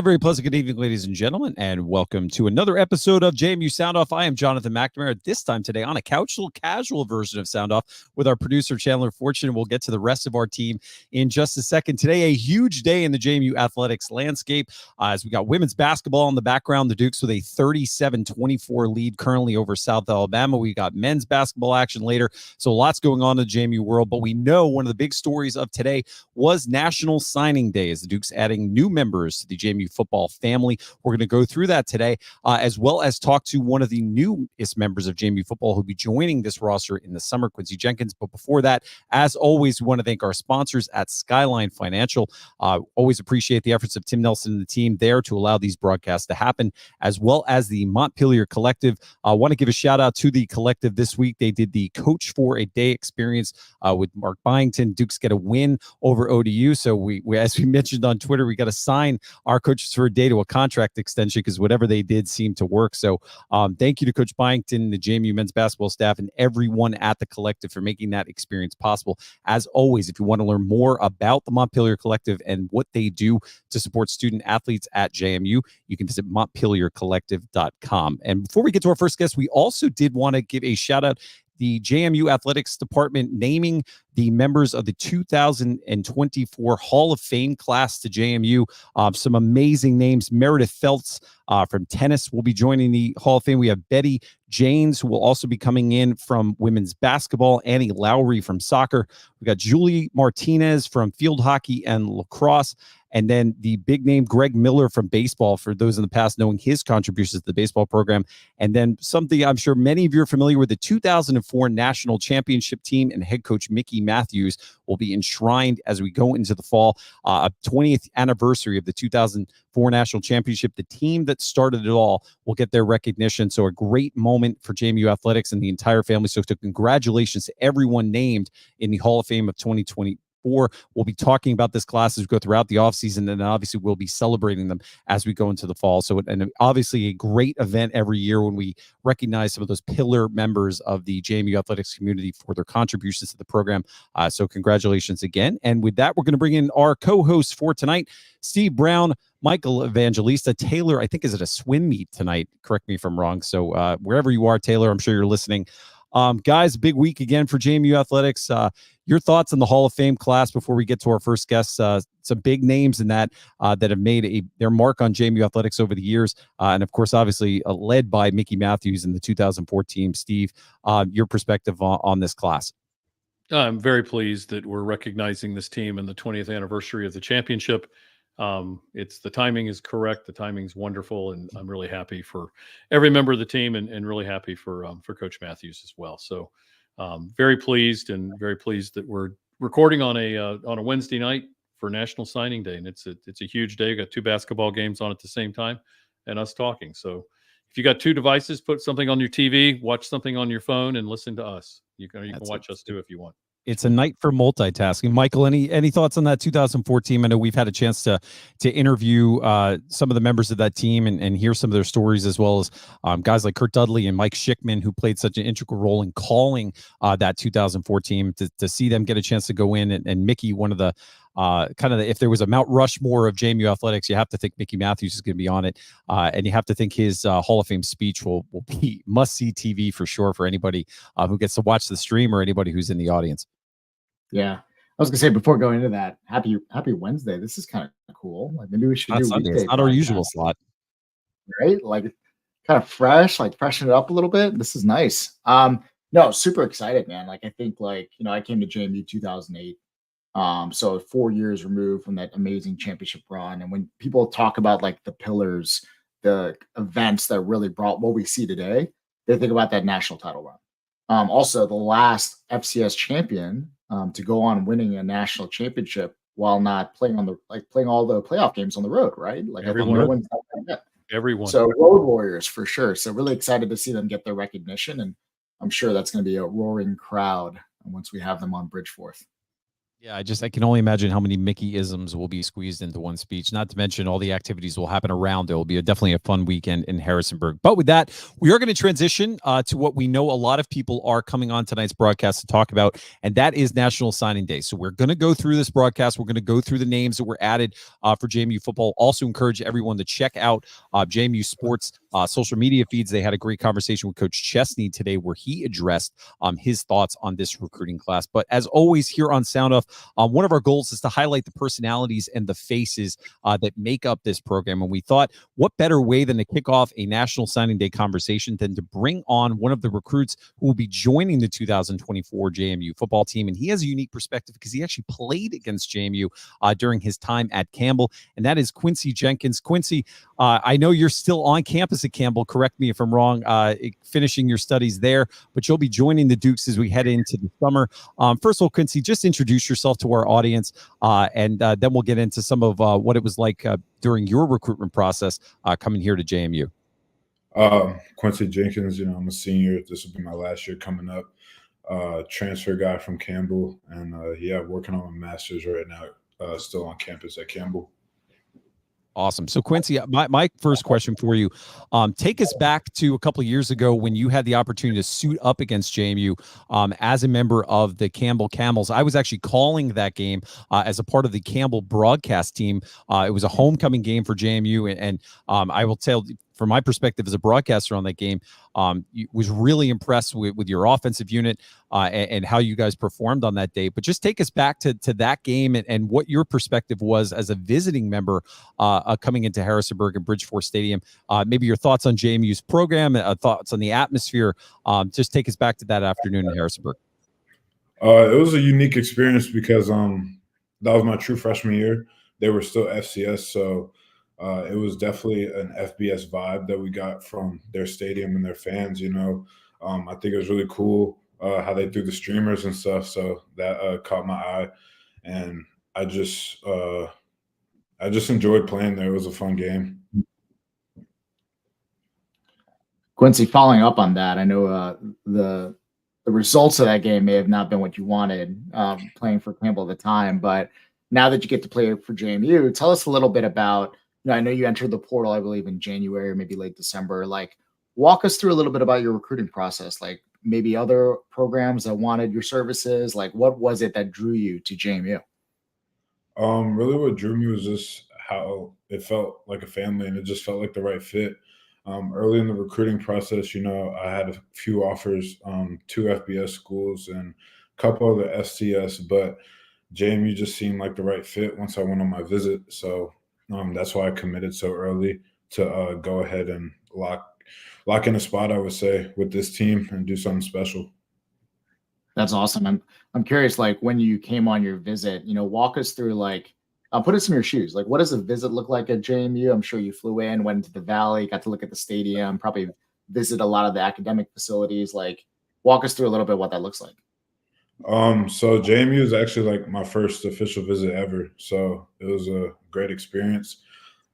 very pleasant good evening, ladies and gentlemen, and welcome to another episode of JMU Sound Off. I am Jonathan McNamara, this time today on a couch, little casual version of Sound Off with our producer, Chandler Fortune. We'll get to the rest of our team in just a second. Today, a huge day in the JMU athletics landscape as we got women's basketball in the background. The Dukes with a 37-24 lead currently over South Alabama. We got men's basketball action later, so lots going on in the JMU world. But we know one of the big stories of today was National Signing Day, as the Dukes adding new members to the JMU football family. We're going to go through that today, as well as talk to one of the newest members of JMU football who'll be joining this roster in the summer, Quincy Jenkins. But before that, as always, we want to thank our sponsors at Skyline Financial. Always appreciate the efforts of Tim Nelson and the team there to allow these broadcasts to happen, as well as the Montpelier Collective. I want to give a shout out to the Collective this week. They did the Coach for a Day experience with Mark Byington. Dukes get a win over ODU. So we as we mentioned on Twitter, we got to sign our coaches for a day to a contract extension because whatever they did seemed to work. So thank you to Coach Byington, the JMU men's basketball staff, and everyone at the Collective for making that experience possible. As always, if you want to learn more about the Montpelier Collective and what they do to support student athletes at JMU, you can visit montpeliercollective.com. And before we get to our first guest, we also did want to give a shout out the JMU Athletics Department naming the members of the 2024 Hall of Fame class to JMU. Some amazing names. Meredith Feltz from tennis will be joining the Hall of Fame. We have Betty Janes, who will also be coming in from women's basketball. Annie Lowry from soccer. We got Julie Martinez from field hockey and lacrosse. And then the big name, Greg Miller from baseball, for those in the past knowing his contributions to the baseball program. And then something I'm sure many of you are familiar with, the 2004 National Championship team and head coach Mickey Matthews will be enshrined as we go into the fall. A 20th anniversary of the 2004 National Championship. The team that started it all will get their recognition. So a great moment for JMU Athletics and the entire family. So congratulations to everyone named in the Hall of Fame of 2020. We'll be talking about this class as we go throughout the offseason, and obviously we'll be celebrating them as we go into the fall. So, and obviously a great event every year when we recognize some of those pillar members of the JMU athletics community for their contributions to the program. So congratulations again. And with that, we're going to bring in our co-hosts for tonight, Steve Brown, Michael Evangelista. Taylor, I think, is at a swim meet tonight. Correct me if I'm wrong. So wherever you are, Taylor, I'm sure you're listening. Guys, big week again for JMU Athletics. Your thoughts on the Hall of Fame class before we get to our first guests? Some big names in that that have made their mark on JMU Athletics over the years. And, of course, obviously led by Mickey Matthews in the 2004 team. Steve, your perspective on this class. I'm very pleased that we're recognizing this team in the 20th anniversary of the championship. The timing is correct. The timing's wonderful, and I'm really happy for every member of the team, and really happy for Coach Matthews as well. So very pleased that we're recording on a Wednesday night for National Signing Day, and it's a huge day. We got two basketball games on at the same time, and us talking. So if you got two devices, put something on your TV, watch something on your phone, and listen to us. You can watch us too if you want. It's a night for multitasking. Michael, any thoughts on that 2004 team? I know we've had a chance to interview some of the members of that team and hear some of their stories, as well as guys like Kurt Dudley and Mike Schickman, who played such an integral role in calling that 2004 team. To see them get a chance to go in, and Mickey, one of the if there was a Mount Rushmore of JMU athletics, you have to think Mickey Matthews is going to be on it. And you have to think his Hall of Fame speech will be must-see TV for sure for anybody who gets to watch the stream or anybody who's in the audience. Yeah. I was gonna say, before going into that, happy Wednesday. This is kind of cool. Like, maybe we should do Sunday. It's not our usual slot. Right? Like, kind of fresh, like freshen it up a little bit. This is nice. No, super excited, man. Like, I think, like, I came to JMU 2008. So 4 years removed from that amazing championship run. And when people talk about like the pillars, the events that really brought what we see today, they think about that national title run. Also, the last FCS champion to go on winning a national championship while not playing playing all the playoff games on the road, right? Like, everyone. So road warriors for sure. So really excited to see them get their recognition, and I'm sure that's going to be a roaring crowd once we have them on Bridgeforth. Yeah, I can only imagine how many Mickey-isms will be squeezed into one speech, not to mention all the activities will happen around it. It'll be definitely a fun weekend in Harrisonburg. But with that, we are going to transition to what we know a lot of people are coming on tonight's broadcast to talk about, and that is National Signing Day. So we're going to go through this broadcast. We're going to go through the names that were added for JMU football. Also encourage everyone to check out JMU Sports social media feeds. They had a great conversation with Coach Chesney today where he addressed his thoughts on this recruiting class. But as always, here on Sound Off, one of our goals is to highlight the personalities and the faces that make up this program. And we thought, what better way than to kick off a National Signing Day conversation than to bring on one of the recruits who will be joining the 2024 JMU football team. And he has a unique perspective because he actually played against JMU during his time at Campbell, and that is Quincy Jenkins. Quincy, I know you're still on campus at Campbell. Correct me if I'm wrong, finishing your studies there, but you'll be joining the Dukes as we head into the summer. First of all, Quincy, just introduce yourself to our audience, and then we'll get into some of what it was like during your recruitment process coming here to JMU. Quincy Jenkins, I'm a senior. This will be my last year coming up. Transfer guy from Campbell, and working on my master's right now, still on campus at Campbell. Awesome. So Quincy, my first question for you, take us back to a couple of years ago when you had the opportunity to suit up against JMU as a member of the Campbell Camels. I was actually calling that game as a part of the Campbell broadcast team. It was a homecoming game for JMU, and I will tell, from my perspective as a broadcaster on that game, was really impressed with your offensive unit and how you guys performed on that day. But just take us back to that game and what your perspective was as a visiting member coming into Harrisonburg and Bridgeport Stadium. Maybe your thoughts on JMU's program, thoughts on the atmosphere. Just take us back to that afternoon in Harrisonburg. It was a unique experience because that was my true freshman year. They were still FCS, so it was definitely an FBS vibe that we got from their stadium and their fans. I think it was really cool how they threw the streamers and stuff. So that caught my eye, and I just enjoyed playing there. It was a fun game. Quincy, following up on that, I know the results of that game may have not been what you wanted playing for Campbell at the time, but now that you get to play for JMU, tell us a little bit about. I know you entered the portal, I believe, in January, maybe late December. Like, walk us through a little bit about your recruiting process. Like, maybe other programs that wanted your services. Like, what was it that drew you to JMU? Really, what drew me was just how it felt like a family, and it just felt like the right fit. Early in the recruiting process, I had a few offers, 2 FBS schools and a couple other FCS, but JMU just seemed like the right fit once I went on my visit. So that's why I committed so early to go ahead and lock in a spot, I would say, with this team and do something special. That's awesome. I'm curious, like, when you came on your visit, walk us through, like, put us in your shoes. Like, what does a visit look like at JMU? I'm sure you flew in, went into the Valley, got to look at the stadium, probably visit a lot of the academic facilities. Like, walk us through a little bit what that looks like. So JMU is actually like my first official visit ever. So it was a great experience.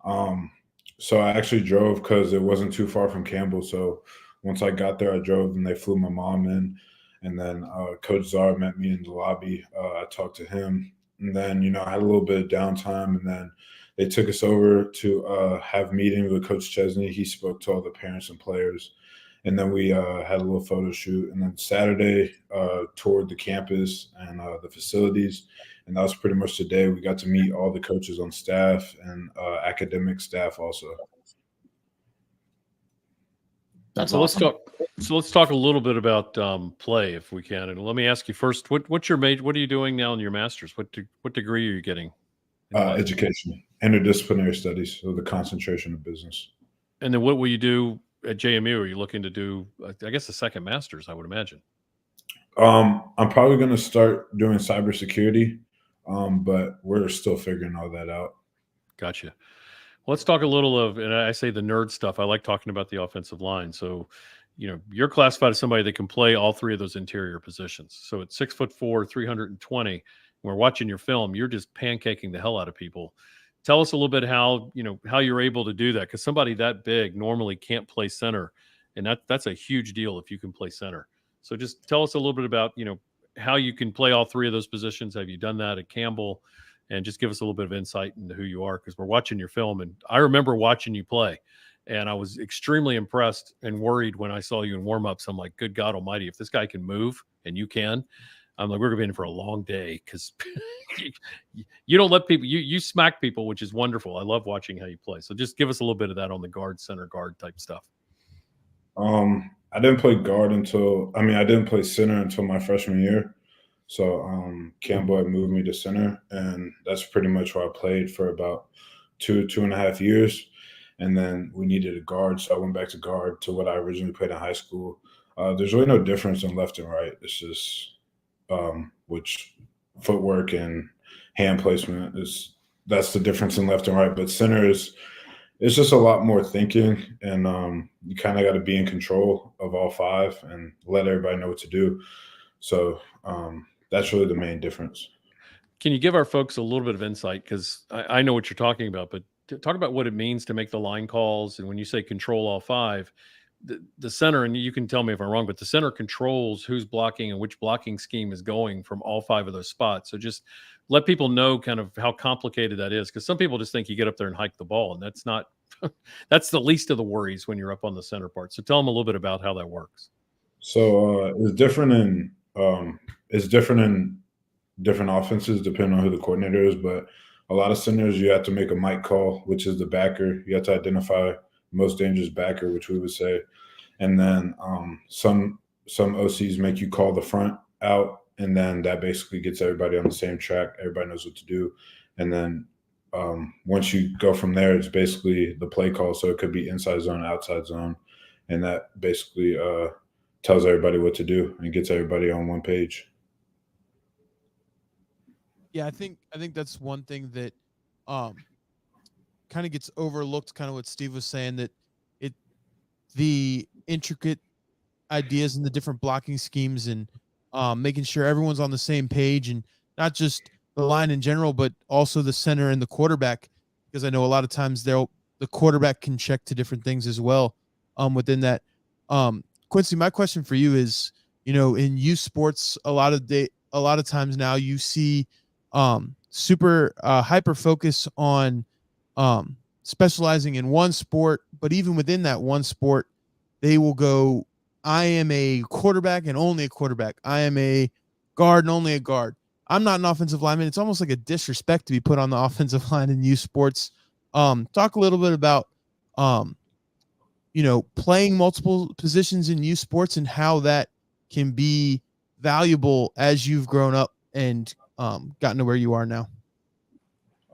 So I actually drove because it wasn't too far from Campbell. So once I got there, I drove and they flew my mom in. And then Coach Czar met me in the lobby. I talked to him. And then, I had a little bit of downtime. And then they took us over to have meetings with Coach Chesney. He spoke to all the parents and players. And then we had a little photo shoot. And then Saturday, toured the campus and the facilities. And that was pretty much the day. We got to meet all the coaches on staff and academic staff also. That's so awesome. Let's talk a little bit about play, if we can. And let me ask you first, what's your major? What are you doing now in your master's? What degree are you getting? Education, interdisciplinary studies, so the concentration of business. And then what will you do at JMU? Are you looking to do, I guess, a second master's, I would imagine? I'm probably going to start doing cybersecurity, but we're still figuring all that out. Gotcha. Well, let's talk a little of, and I say the nerd stuff. I like talking about the offensive line. So, you're classified as somebody that can play all 3 of those interior positions. So at 6'4", 320, when we're watching your film, you're just pancaking the hell out of people. Tell us a little bit how you're able to do that, because somebody that big normally can't play center, and that's a huge deal if you can play center. So just tell us a little bit about how you can play all three of those positions. Have you done that at Campbell? And just give us a little bit of insight into who you are, because we're watching your film, and I remember watching you play, and I was extremely impressed and worried when I saw you in warmups. I'm like, good God Almighty, if this guy can move and you can, I'm like, we're gonna be in for a long day, because you don't let people, you smack people, which is wonderful. I love watching how you play. So just give us a little bit of that on the guard, center guard type stuff. I didn't play guard I didn't play center until my freshman year. So Campbell had moved me to center, and that's pretty much where I played for about 2.5 years. And then we needed a guard, so I went back to guard to what I originally played in high school. There's really no difference in left and right. It's just which footwork and hand placement that's the difference in left and right. But center it's just a lot more thinking, and you kind of got to be in control of all five and let everybody know what to do. So that's really the main difference. Can you give our folks a little bit of insight? Because I know what you're talking about, but talk about what it means to make the line calls. And when you say control all five, the center, and you can tell me if I'm wrong, but the center controls who's blocking and which blocking scheme is going from all five of those spots. So just let people know kind of how complicated that is, because some people just think you get up there and hike the ball, and that's not that's the least of the worries when you're up on the center part. So tell them a little bit about how that works. So it's different in different offenses depending on who the coordinator is. But a lot of centers, you have to make a mic call, which is the backer. You have to identify most dangerous backer, which we would say, and then some OCs make you call the front out, and then that basically gets everybody on the same track. Everybody knows what to do, and then once you go from there, it's basically the play call. So it could be inside zone, outside zone, and that basically tells everybody what to do and gets everybody on one page. Yeah, I think that's one thing that kind of gets overlooked, kind of what Steve was saying, that the intricate ideas and the different blocking schemes, and making sure everyone's on the same page, and not just the line in general, but also the center and the quarterback, because I know a lot of times the quarterback can check to different things as well within that. Quincy, my question for you is, in youth sports, a lot of times now you see super hyper focus on specializing in one sport, but even within that one sport, they will go, I am a quarterback and only a quarterback. I am a guard and only a guard. I'm not an offensive lineman. It's almost like a disrespect to be put on the offensive line in youth sports. Talk a little bit about, playing multiple positions in youth sports and how that can be valuable as you've grown up and gotten to where you are now.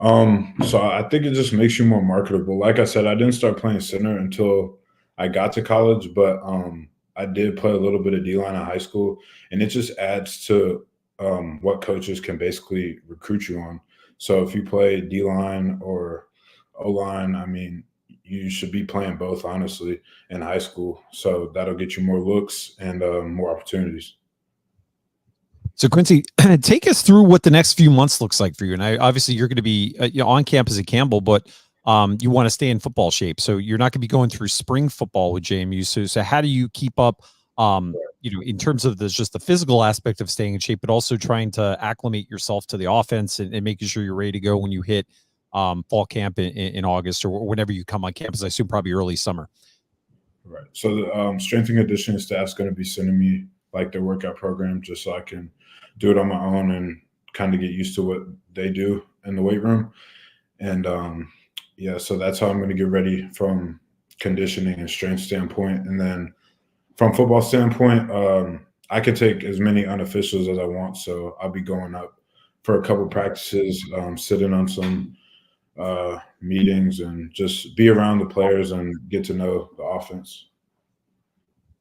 So I think it just makes you more marketable. Like I said, I didn't start playing center until I got to college, but I did play a little bit of D-line in high school, and it just adds to what coaches can basically recruit you on. So if you play D-line or O-line, I mean, you should be playing both, honestly, in high school. So that'll get you more looks and more opportunities. So Quincy, take us through what the next few months looks like for you. And obviously you're going to be on campus at Campbell, but you want to stay in football shape. So you're not going to be going through spring football with JMU. So how do you keep up, in terms of just the physical aspect of staying in shape, but also trying to acclimate yourself to the offense and making sure you're ready to go when you hit fall camp in August or whenever you come on campus? I assume probably early summer. Right. So the strength and conditioning staff is going to be sending me like their workout program just so I can do it on my own and kind of get used to what they do in the weight room. And so that's how I'm going to get ready from conditioning and strength standpoint. And then from football standpoint, I can take as many unofficials as I want. So I'll be going up for a couple practices, sitting on some meetings, and just be around the players and get to know the offense.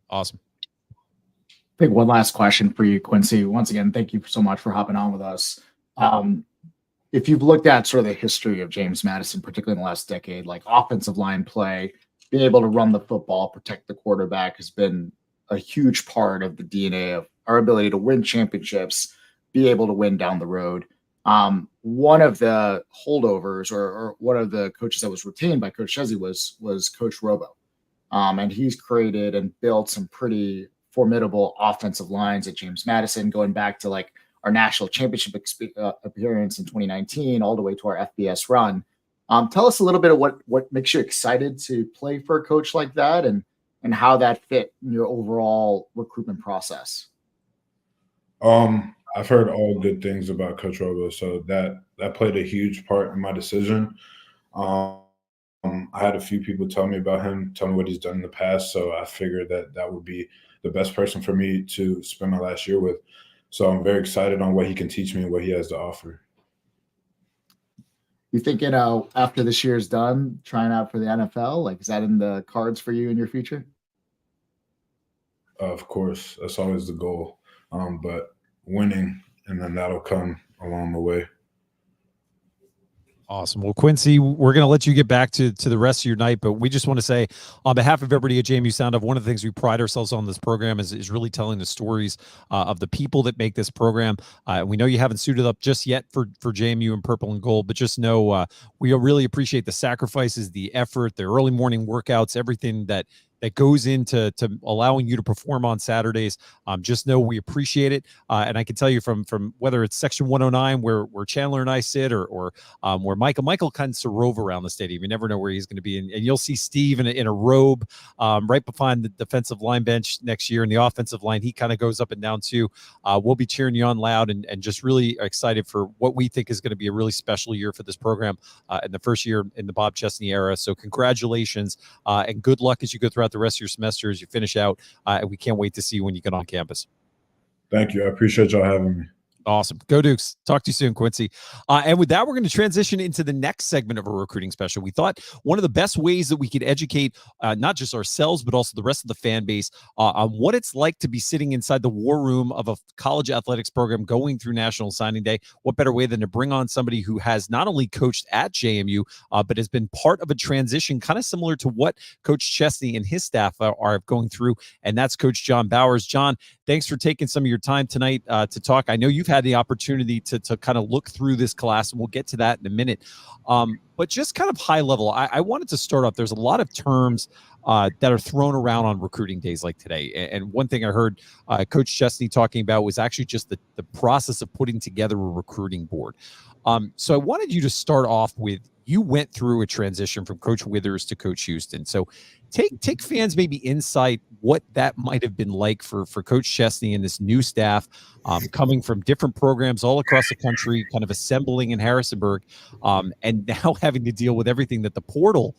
Awesome. I think one last question for you, Quincy. Once again, thank you so much for hopping on with us. If you've looked at sort of the history of James Madison, particularly in the last decade, like offensive line play, being able to run the football, protect the quarterback has been a huge part of the DNA of our ability to win championships, be able to win down the road. One of the holdovers or one of the coaches that was retained by Coach Shezzy was Coach Robo. And he's created and built some pretty formidable offensive lines at James Madison, going back to like our national championship appearance in 2019, all the way to our FBS run. Tell us a little bit of what makes you excited to play for a coach like that, and how that fit in your overall recruitment process. I've heard all good things about Coach Robo, so that played a huge part in my decision. I had a few people tell me about him, tell me what he's done in the past, so I figured that would be the best person for me to spend my last year with. So I'm very excited on what he can teach me and what he has to offer. You think, after this year is done, trying out for the NFL, like, is that in the cards for you in your future? Of course, that's always the goal. But winning, and then that'll come along the way. Awesome. Well, Quincy, we're going to let you get back to the rest of your night, but we just want to say on behalf of everybody at JMU Sound Off, one of the things we pride ourselves on this program is really telling the stories of the people that make this program. We know you haven't suited up just yet for JMU in purple and gold, but just know we really appreciate the sacrifices, the effort, the early morning workouts, everything that goes into allowing you to perform on Saturdays. Just know we appreciate it. And I can tell you from whether it's section 109 where Chandler and I sit, or where Michael kind of rove around the stadium. You never know where he's going to be. And you'll see Steve in a robe right behind the defensive line bench next year. In the offensive line, he kind of goes up and down too. We'll be cheering you on loud and just really excited for what we think is going to be a really special year for this program in the first year in the Bob Chesney era. So congratulations and good luck as you go throughout the rest of your semester as you finish out. We can't wait to see you when you get on campus. Thank you. I appreciate y'all having me. Awesome. Go Dukes. Talk to you soon, Quincy. And with that, we're going to transition into the next segment of our recruiting special. We thought one of the best ways that we could educate not just ourselves, but also the rest of the fan base on what it's like to be sitting inside the war room of a college athletics program going through National Signing Day. What better way than to bring on somebody who has not only coached at JMU, but has been part of a transition kind of similar to what Coach Chesney and his staff are going through, and that's Coach John Bowers. John, thanks for taking some of your time tonight to talk. I know you've had the opportunity to kind of look through this class, and we'll get to that in a minute. But just kind of high level, I wanted to start off. There's a lot of terms that are thrown around on recruiting days like today. And one thing I heard Coach Chesney talking about was actually just the process of putting together a recruiting board. So I wanted you to start off with, you went through a transition from Coach Withers to Coach Houston. So take fans maybe insight what that might have been like for Coach Chesney and this new staff coming from different programs all across the country, kind of assembling in Harrisonburg, and now having to deal with everything that the portal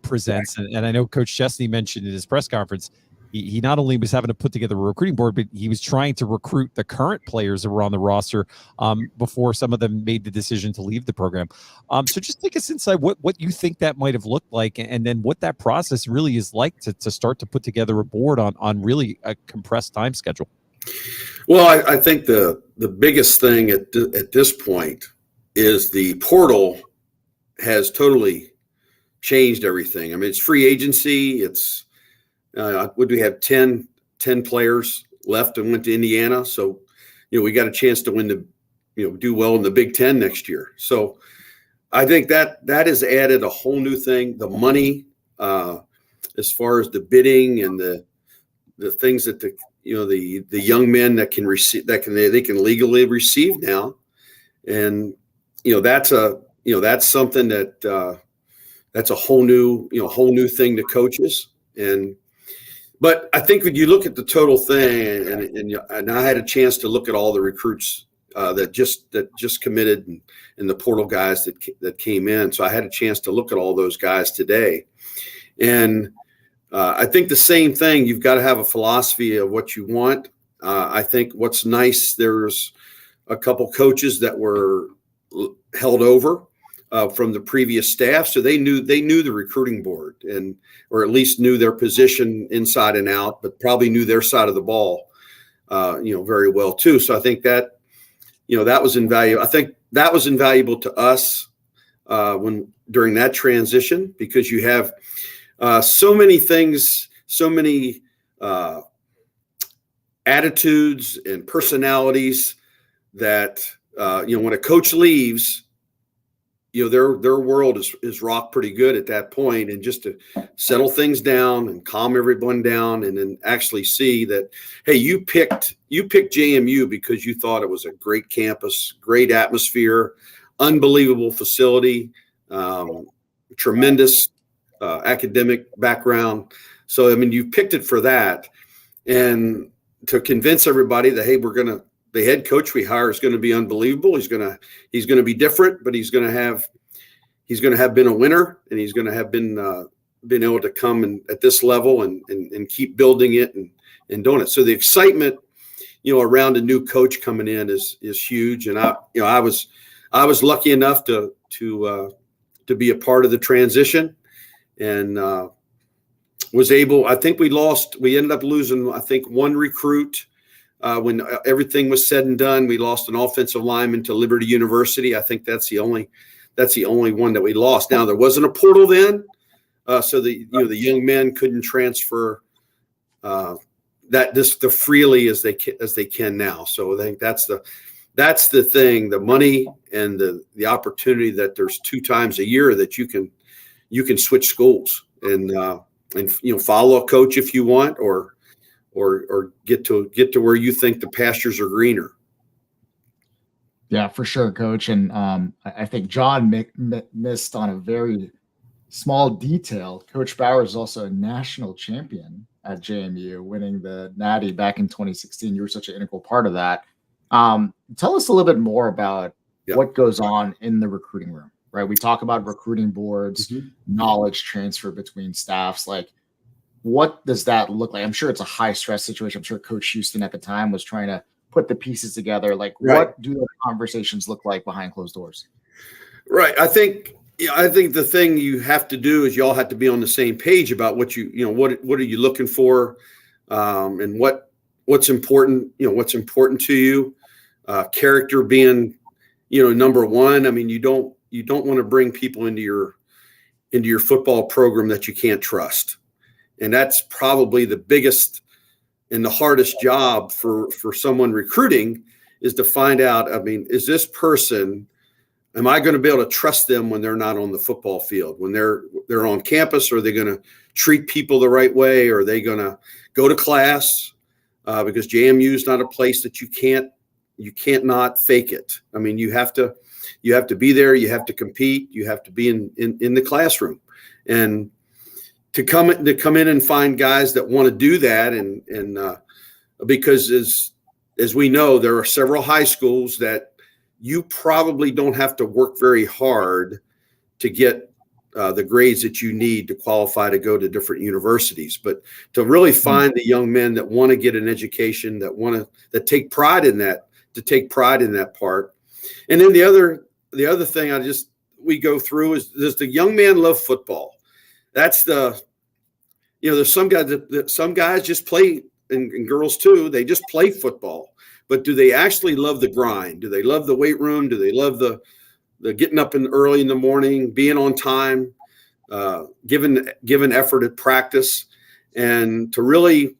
presents. And I know Coach Chesney mentioned in his press conference, he not only was having to put together a recruiting board, but he was trying to recruit the current players that were on the roster before some of them made the decision to leave the program. So just take us inside what you think that might have looked like, and then what that process really is like to start to put together a board on really a compressed time schedule. Well, I think the biggest thing at this point is the portal has totally changed everything. I mean, it's free agency. It's would we have 10 players left and went to Indiana? So, we got a chance to win do well in the Big Ten next year. So I think that has added a whole new thing. The money, as far as the bidding and the things that the young men that can receive, they can legally receive now. And, that's something that's a whole new thing to coaches. But I think when you look at the total thing, and I had a chance to look at all the recruits that just committed and the portal guys that came in. So I had a chance to look at all those guys today. And I think the same thing, you've got to have a philosophy of what you want. I think what's nice, there's a couple coaches that were held over from the previous staff, so they knew the recruiting board, or at least knew their position inside and out, but probably knew their side of the ball, very well too. So I think that, that was invaluable. I think that was invaluable to us during that transition, because you have so many things, so many attitudes and personalities that when a coach leaves, their world is rocked pretty good at that point, and just to settle things down and calm everyone down, and then actually see that, hey, you picked JMU because you thought it was a great campus, great atmosphere, unbelievable facility, tremendous academic background. So I mean, you picked it for that, and to convince everybody that, hey, the head coach we hire is going to be unbelievable. He's going to be different, but he's going to have been a winner, and he's going to have been able to come at this level and keep building it and doing it. So the excitement, around a new coach coming in is huge. And I was lucky enough to be a part of the transition, and was able. I think we ended up losing, I think, one recruit. When everything was said and done, we lost an offensive lineman to Liberty University. I think that's the only one that we lost. Now, there wasn't a portal then, so the young men couldn't transfer that just as freely as they can now. So I think that's the thing, the money and the opportunity that there's 2 times a year that you can switch schools and follow a coach if you want, or get to where you think the pastures are greener. Yeah, for sure, Coach. And I think John missed on a very small detail. Coach Bauer is also a national champion at JMU, winning the Natty back in 2016. You were such an integral part of that. Tell us a little bit more about what goes on in the recruiting room, right? We talk about recruiting boards, knowledge transfer between staffs. Like, what does that look like? I'm sure it's a high stress situation. I'm sure Coach Houston at the time was trying to put the pieces together. Like, what do those conversations look like behind closed doors? Right. I think the thing you have to do is you all have to be on the same page about what what are you looking for, and what's important, what's important to you. Character being, number one. I mean, you don't want to bring people into your football program that you can't trust. And that's probably the biggest and the hardest job for someone recruiting, is to find out, I mean, is this person, am I going to be able to trust them when they're not on the football field? When they're on campus, are they going to treat people the right way? Are they going to go to class? Because JMU is not a place that you can't not fake it. I mean, you have to be there, you have to compete, you have to be in the classroom. And to come in and find guys that want to do that, and because as we know, there are several high schools that you probably don't have to work very hard to get the grades that you need to qualify to go to different universities, but to really find the young men that want to get an education, that take pride in that, to take pride in that part. And then the other thing we go through is, does the young man love football? That's there's some guys just play, and girls too, they just play football, but do they actually love the grind? Do they love the weight room? Do they love the getting up early in the morning, being on time, giving effort at practice? And to really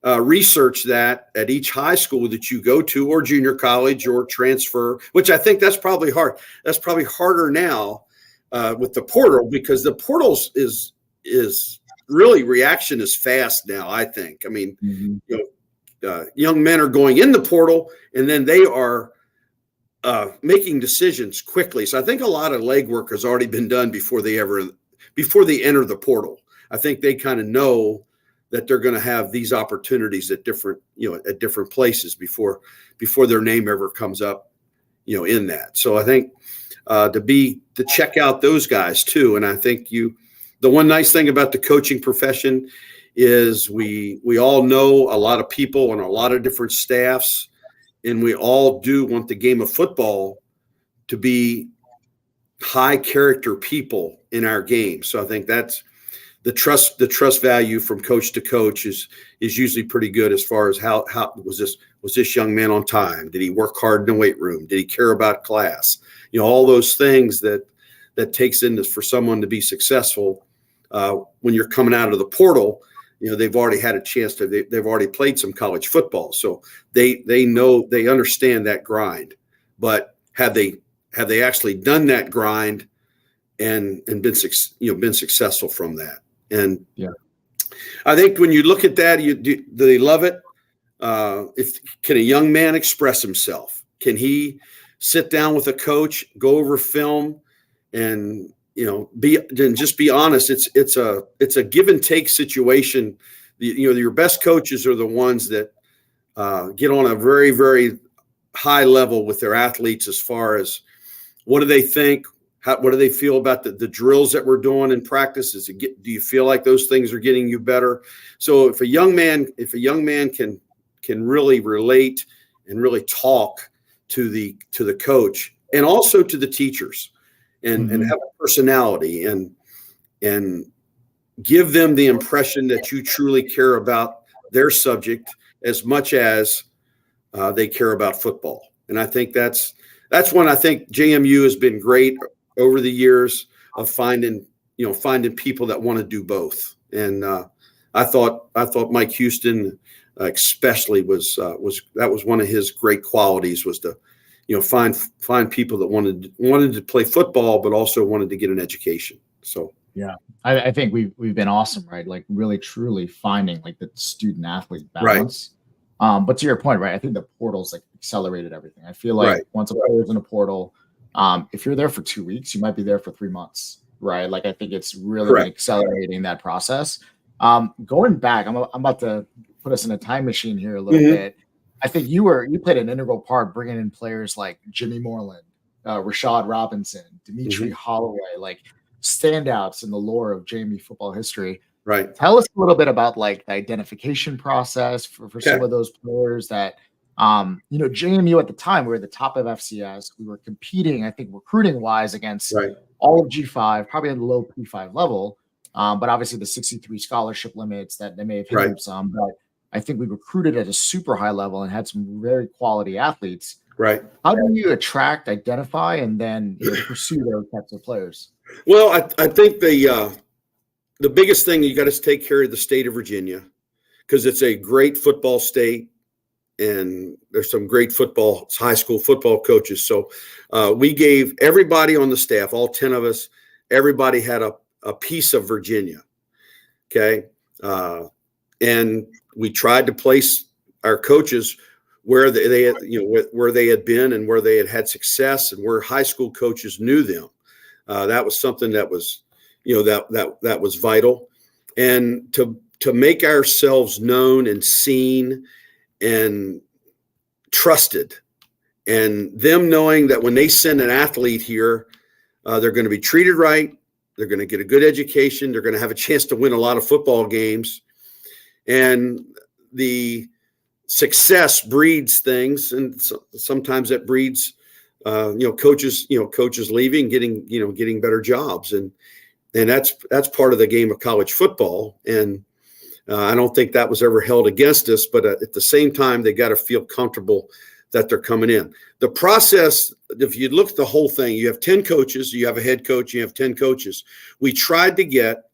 research that at each high school that you go to, or junior college, or transfer, which I think that's probably hard. That's probably harder now with the portal, because the portals is really, reaction is fast now, I think. I mean, young men are going in the portal, and then they are making decisions quickly. So I think a lot of legwork has already been done before they enter the portal. I think they kind of know that they're going to have these opportunities at different places before their name ever comes up, in that. So I think to check out those guys too. And I think the one nice thing about the coaching profession is we all know a lot of people on a lot of different staffs, and we all do want the game of football to be high character people in our game. So I think that's the trust value from coach to coach is usually pretty good, as far as how was this young man on time? Did he work hard in the weight room? Did he care about class? All those things that takes into, for someone to be successful. When you're coming out of the portal, they've already had a chance they've already played some college football. So they know, they understand that grind, but have they have they actually done that grind and been successful from that? And yeah, I think when you look at that, do they love it? Can a young man express himself? Can he sit down with a coach, go over film, and just be honest? It's a give and take situation. Your best coaches are the ones that get on a very, very high level with their athletes as far as what do they think, what do they feel about the drills that we're doing in practice? Do you feel like those things are getting you better? So if a young man can really relate and really talk to the coach and also to the teachers and have a personality and give them the impression that you truly care about their subject as much as they care about football. And I think that's when I think JMU has been great over the years of finding people that want to do both. And I thought Mike Houston especially was one of his great qualities, was to find people that wanted to play football but also wanted to get an education. So yeah, I think we've been awesome, right? Like really truly finding like the student athlete balance. Right. But to your point, right, I think the portal's like accelerated everything. I feel like once a player's in a portal, if you're there for 2 weeks, you might be there for 3 months, right? Like I think it's really been accelerating that process. Going back, I'm about to put us in a time machine here a little bit. I think you played an integral part bringing in players like Jimmy Moreland, Rashad Robinson, Dimitri Holloway, like standouts in the lore of JMU football history. Right. Tell us a little bit about like the identification process for some of those players that, JMU at the time, we were at the top of FCS. We were competing, I think, recruiting wise against all of G5, probably at the low P5 level. But obviously the 63 scholarship limits that they may have hit some, but I think we recruited at a super high level and had some very quality athletes. Right. How do you attract, identify, and then pursue those types of players? Well, I think the biggest thing you got to take care of the state of Virginia, because it's a great football state and there's some great high school football coaches. So we gave everybody on the staff, all 10 of us, everybody had a piece of Virginia. Okay. And we tried to place our coaches where they had, where they had been and where they had success and where high school coaches knew them. That was something that was, that was vital. And to make ourselves known and seen and trusted, and them knowing that when they send an athlete here, they're going to be treated right. They're going to get a good education. They're going to have a chance to win a lot of football games. And the success breeds things. And sometimes that breeds, coaches leaving, getting better jobs. And that's part of the game of college football. And I don't think that was ever held against us, but at the same time, they got to feel comfortable that they're coming in. The process, if you look at the whole thing, you have 10 coaches, you have a head coach, you have 10 coaches. We tried to get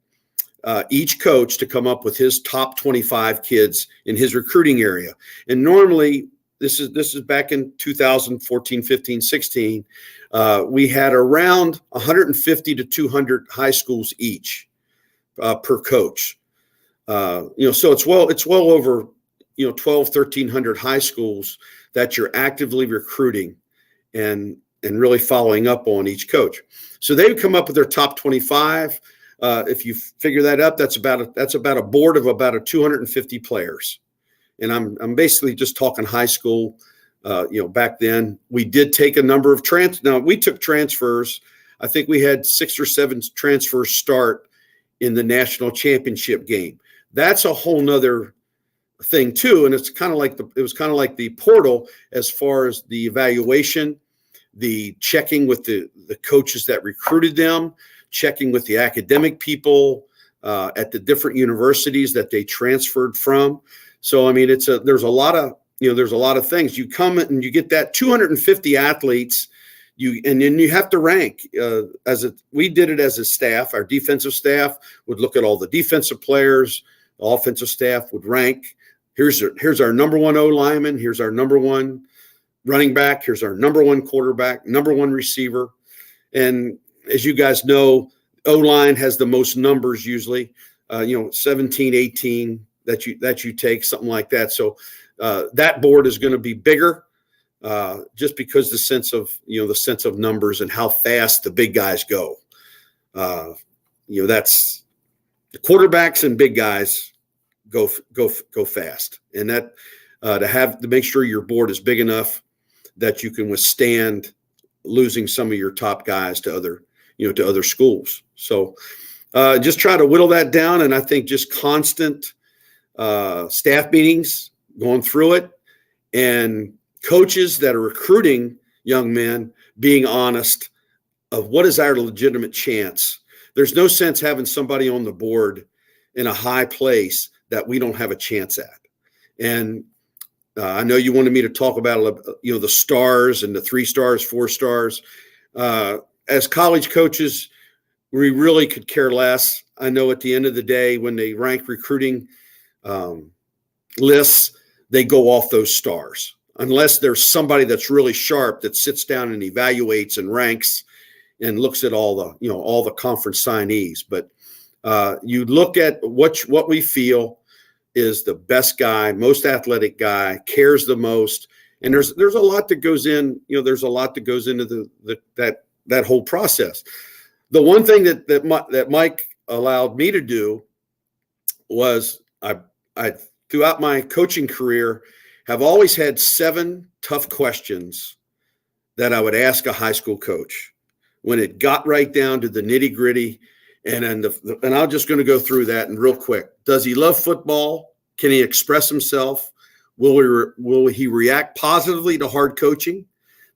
each coach to come up with his top 25 kids in his recruiting area. And normally, this is back in 2014, 15, 16, we had around 150 to 200 high schools each per coach. So it's well over 1,200 high schools that you're actively recruiting and really following up on each coach. So they would come up with their top 25. If you figure that up, that's about a board of about 250 players. And I'm basically just talking high school. Back then we did take a number of Now we took transfers. I think we had 6 or 7 transfers start in the national championship game. That's a whole nother thing too. And it's kind of like the portal as far as the evaluation, the checking with the coaches that recruited them, checking with the academic people at the different universities that they transferred from. So, I mean, there's a lot of things. You come and you get that 250 athletes, and then you have to rank we did it as a staff. Our defensive staff would look at all the defensive players. The offensive staff would rank. Here's our number one O lineman. Here's our number one running back. Here's our number one quarterback, number one receiver. And as you guys know, O-line has the most numbers usually, 17, 18 that you take, something like that. So that board is going to be bigger just because the sense of numbers and how fast the big guys go. That's the quarterbacks and big guys go fast. And that to make sure your board is big enough that you can withstand losing some of your top guys to other schools. So just try to whittle that down. And I think just constant staff meetings, going through it, and coaches that are recruiting young men being honest of what is our legitimate chance. There's no sense having somebody on the board in a high place that we don't have a chance at. And I know you wanted me to talk about, the stars and the 3 stars, 4 stars. As college coaches, we really could care less. I know at the end of the day, when they rank recruiting lists, they go off those stars, unless there's somebody that's really sharp that sits down and evaluates and ranks and looks at all the conference signees. But you look at what we feel is the best guy, most athletic guy, cares the most, and there's a lot that goes in. There's a lot that goes into that whole process. The one thing that Mike allowed me to do was I throughout my coaching career have always had 7 tough questions that I would ask a high school coach when it got right down to the nitty gritty. And I'm just going to go through that and real quick. Does he love football? Can he express himself? Will he react positively to hard coaching?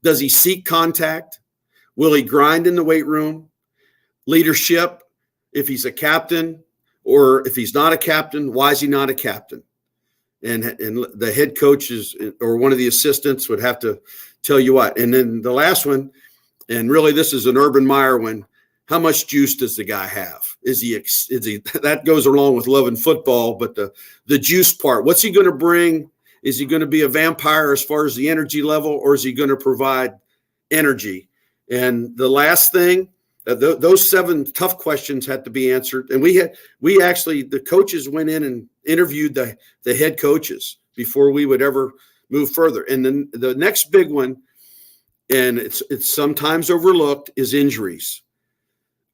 Does he seek contact? Will he grind in the weight room? Leadership, if he's a captain, or if he's not a captain, why is he not a captain? And the head coaches or one of the assistants would have to tell you what. And then the last one, and really this is an Urban Meyer one, how much juice does the guy have? Is he that goes along with loving football, but the juice part, what's he going to bring? Is he going to be a vampire as far as the energy level, or is he going to provide energy? And the last thing, those 7 tough questions had to be answered. And the coaches went in and interviewed the head coaches before we would ever move further. And then the next big one, and it's sometimes overlooked, is injuries.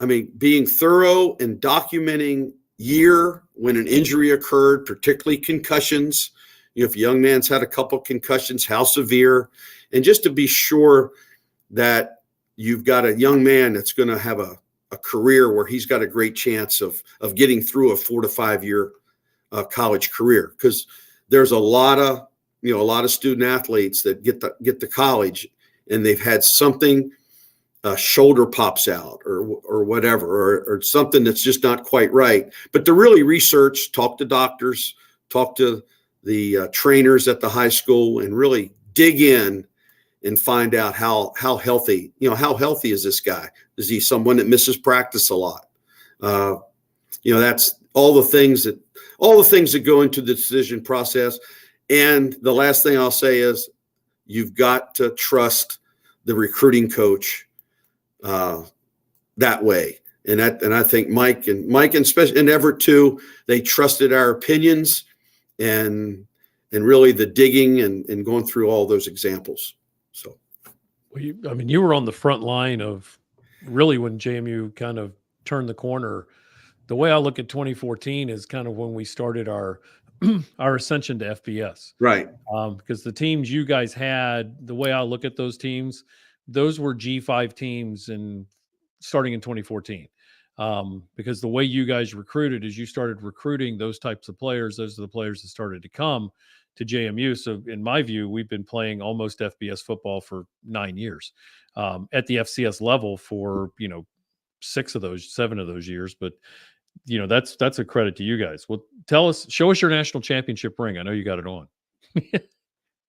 I mean, being thorough and documenting year when an injury occurred, particularly concussions. If a young man's had a couple concussions, how severe, and just to be sure that you've got a young man that's going to have a career where he's got a great chance of getting through a 4 to 5 year college career. Because there's a lot of student athletes that get to college and they've had something, shoulder pops out or whatever, or something that's just not quite right. But to really research, talk to doctors, talk to the trainers at the high school, and really dig in and find out how healthy is this guy? Is he someone that misses practice a lot? That's all the things that go into the decision process. And the last thing I'll say is you've got to trust the recruiting coach that way. And I think Mike and Everett too, they trusted our opinions and really the digging and going through all those examples. So, well, you were on the front line of really when JMU kind of turned the corner. The way I look at 2014 is kind of when we started our ascension to FBS. Right. Because the teams you guys had, the way I look at those teams, those were G5 teams starting in 2014. Because the way you guys recruited is you started recruiting those types of players. Those are the players that started to come to JMU. So in my view, we've been playing almost FBS football for 9 years at the FCS level for, 7 of those years. But, that's a credit to you guys. Well, show us your national championship ring. I know you got it on.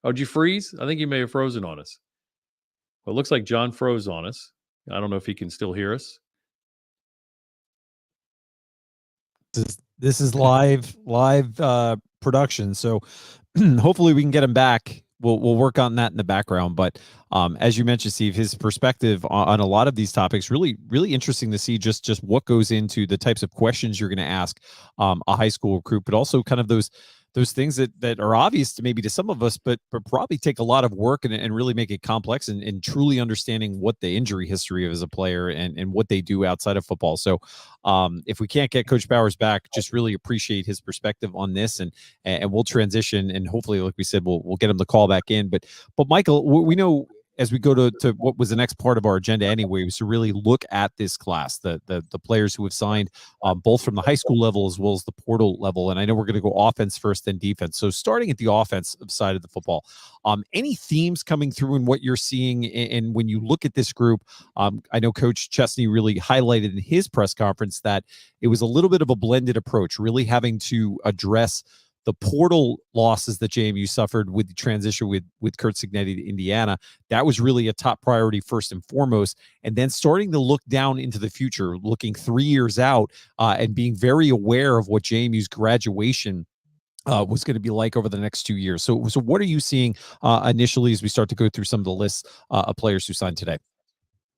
Oh, did you freeze? I think you may have frozen on us. Well, it looks like John froze on us. I don't know if he can still hear us. This is live production, so hopefully we can get him back we'll work on that in the background. But as you mentioned, Steve, his perspective on a lot of these topics, really interesting to see just what goes into the types of questions you're going to ask a high school recruit, but also kind of those things that are obvious to maybe to some of us, but probably take a lot of work and really make it complex and truly understanding what the injury history of as a player and what they do outside of football. So if we can't get Coach Bowers back, just really appreciate his perspective on this, and we'll transition, and hopefully, like we said, we'll get him the call back in. But Michael, we know as we go to what was the next part of our agenda anyway, was to really look at this class, the players who have signed, both from the high school level as well as the portal level. And I know we're going to go offense first, then defense. So starting at the offensive side of the football, any themes coming through in what you're seeing? And when you look at this group, I know Coach Chesney really highlighted in his press conference that it was a little bit of a blended approach, really having to address the portal losses that JMU suffered with the transition with Kurt Signetti to Indiana. That was really a top priority first and foremost, and then starting to look down into the future, looking 3 years out, and being very aware of what JMU's graduation was going to be like over the next 2 years. So what are you seeing initially as we start to go through some of the lists of players who signed today?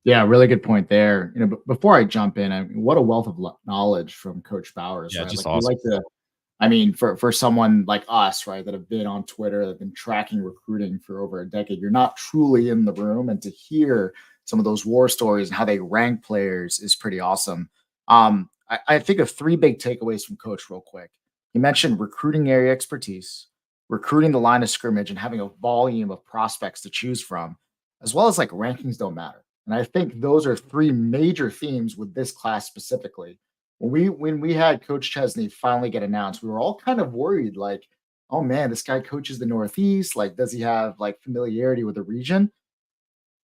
Yeah, really good point there. Before I jump in, I mean, what a wealth of knowledge from Coach Bowers. Yeah, right? just Like, awesome. we like to, I mean, for someone like us, right, that have been on Twitter, that have been tracking recruiting for over a decade, you're not truly in the room, and to hear some of those war stories and how they rank players is pretty awesome. I think of three big takeaways from Coach real quick. He mentioned recruiting area expertise, recruiting the line of scrimmage, and having a volume of prospects to choose from, as well as like rankings don't matter. And I think those are three major themes with this class specifically. When we had Coach Chesney finally get announced, we were all kind of worried, like, oh man, this guy coaches the Northeast. Like, does he have like familiarity with the region?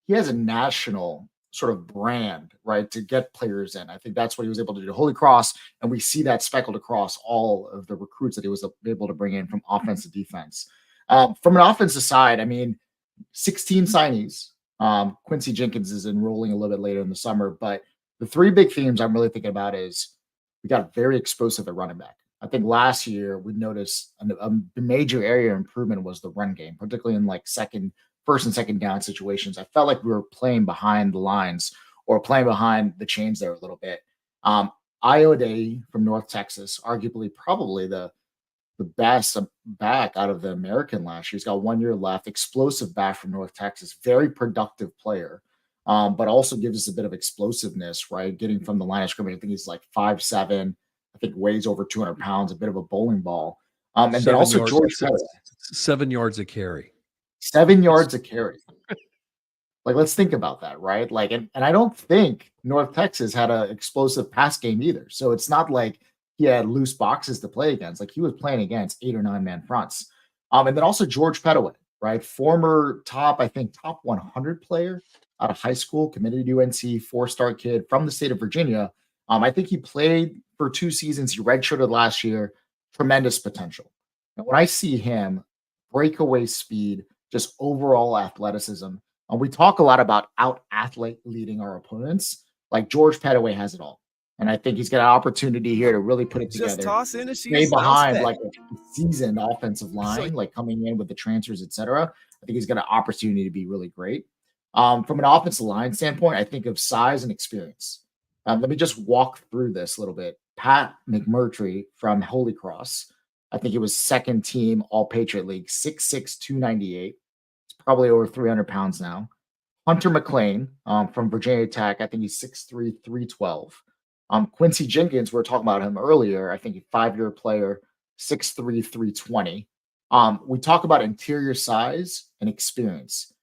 He has a national sort of brand, right, to get players in. I think that's what he was able to do to Holy Cross, and we see that speckled across all of the recruits that he was able to bring in from offense to defense. From an offensive side, I mean, 16 signees. Quincy Jenkins is enrolling a little bit later in the summer, but the three big themes I'm really thinking about is we got very explosive at running back. I think last year we noticed a major area of improvement was the run game, particularly in like first and second down situations. I felt like we were playing behind the lines or playing behind the chains there a little bit. Iode from North Texas, arguably probably the best back out of the American last year. He's got 1 year left. Explosive back from North Texas, very productive player, but also gives us a bit of explosiveness, right? Getting from the line of scrimmage. I think he's like 5'7". I think weighs over 200 pounds, a bit of a bowling ball. And then also George Pettit. 7 yards a carry. 7 yards a carry. Like, let's think about that, right? Like, and I don't think North Texas had an explosive pass game either. So it's not like he had loose boxes to play against. Like, he was playing against 8 or 9 man fronts. And then also George Pettaway, right? Former top 100 player out of high school, committed to UNC, 4-star kid from the state of Virginia. I think he played for 2 seasons. He redshirted last year. Tremendous potential. And when I see him, breakaway speed, just overall athleticism. We talk a lot about out athlete leading our opponents. Like, George Pettaway has it all. And I think he's got an opportunity here to really put it together. Toss in Stay behind like a seasoned offensive line, like coming in with the transfers, etc. I think he's got an opportunity to be really great. From an offensive line standpoint, I think of size and experience. Let me just walk through this a little bit. Pat McMurtry from Holy Cross. I think he was second team All Patriot League, 6'6", 298. He's probably over 300 pounds now. Hunter McLean from Virginia Tech. I think he's 6'3", 312. Quincy Jenkins, we were talking about him earlier. I think a 5-year player, 6'3", 320. We talk about interior size and experience.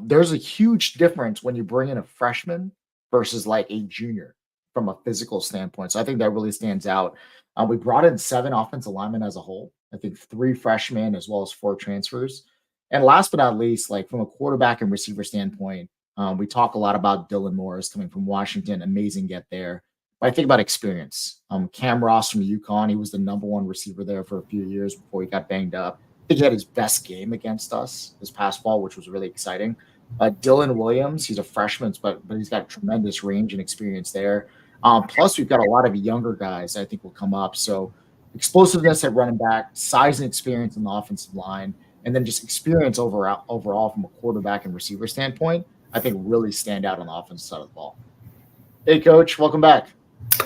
There's a huge difference when you bring in a freshman versus like a junior from a physical standpoint. So I think that really stands out. We brought in 7 offensive linemen as a whole. I think 3 freshmen as well as 4 transfers. And last but not least, like from a quarterback and receiver standpoint, we talk a lot about Dylan Morris coming from Washington. Amazing get there. But I think about experience. Cam Ross from UConn, he was the number 1 receiver there for a few years before he got banged up. I think he had his best game against us this past fall, which was really exciting. Dylan Williams, he's a freshman, but he's got tremendous range and experience there. Plus, we've got a lot of younger guys I think will come up. So explosiveness at running back, size and experience on the offensive line, and then just experience overall from a quarterback and receiver standpoint, I think really stand out on the offensive side of the ball. Hey, Coach, welcome back.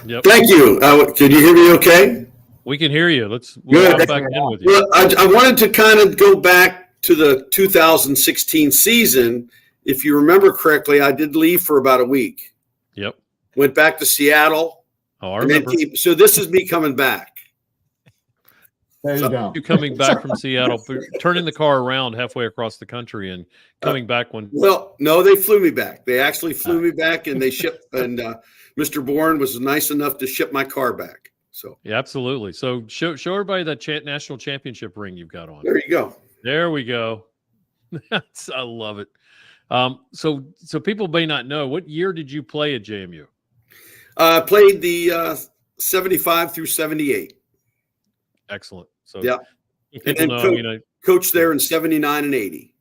Yep. Thank you. Can you hear me okay? We can hear you. We'll Good. hop back in with you. Well, I wanted to kind of go back to the 2016 season. If you remember correctly, I did leave for about a week. Yep. Went back to Seattle. Oh, I remember. So this is me coming back. There you go. You coming back from Seattle, turning the car around halfway across the country and coming back when. Well, no, they flew me back. They actually flew me back, and they shipped. And Mr. Bourne was nice enough to ship my car back. So yeah, absolutely. So show everybody that national championship ring you've got on. There you go. There we go. I love it. So people may not know, what year did you play at JMU? Played the 75 through 78. Excellent. So yeah, people know, coached there in 79 and 80.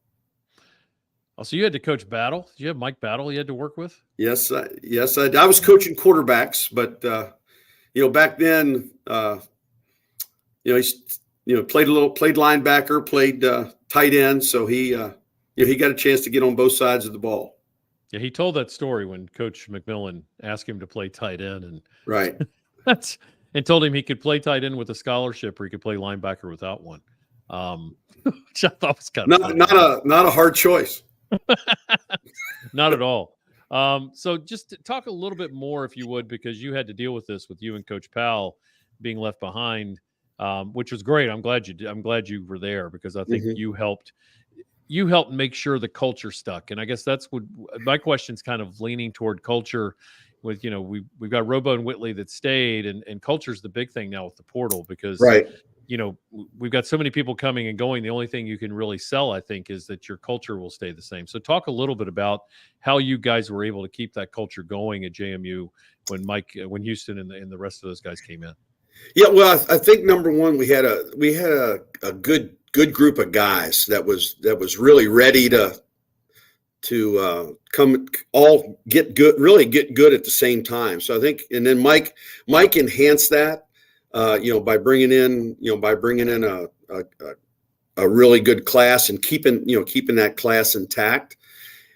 Oh, so you had to coach Battle? Did you have Mike Battle you had to work with? Yes. I was coaching quarterbacks, but back then, he played linebacker, played tight end, so he got a chance to get on both sides of the ball. Yeah, he told that story when Coach McMillan asked him to play tight end, and right. And told him he could play tight end with a scholarship or he could play linebacker without one. Which I thought was kind of not a hard choice. Not at all. So just talk a little bit more, if you would, because you had to deal with this with you and Coach Powell being left behind, which was great. I'm glad you were there, because I think you helped make sure the culture stuck. And I guess that's what my question's kind of leaning toward culture. With we've got Robo and Whitley that stayed, and culture's the big thing now with the portal, because we've got so many people coming and going. The only thing you can really sell, I think, is that your culture will stay the same. So talk a little bit about how you guys were able to keep that culture going at JMU when Houston and the rest of those guys came in. Yeah, well, I think number one, we had a good group of guys that was really ready to come all get good at the same time. So I think, and then Mike enhanced that, by bringing in a really good class and keeping that class intact.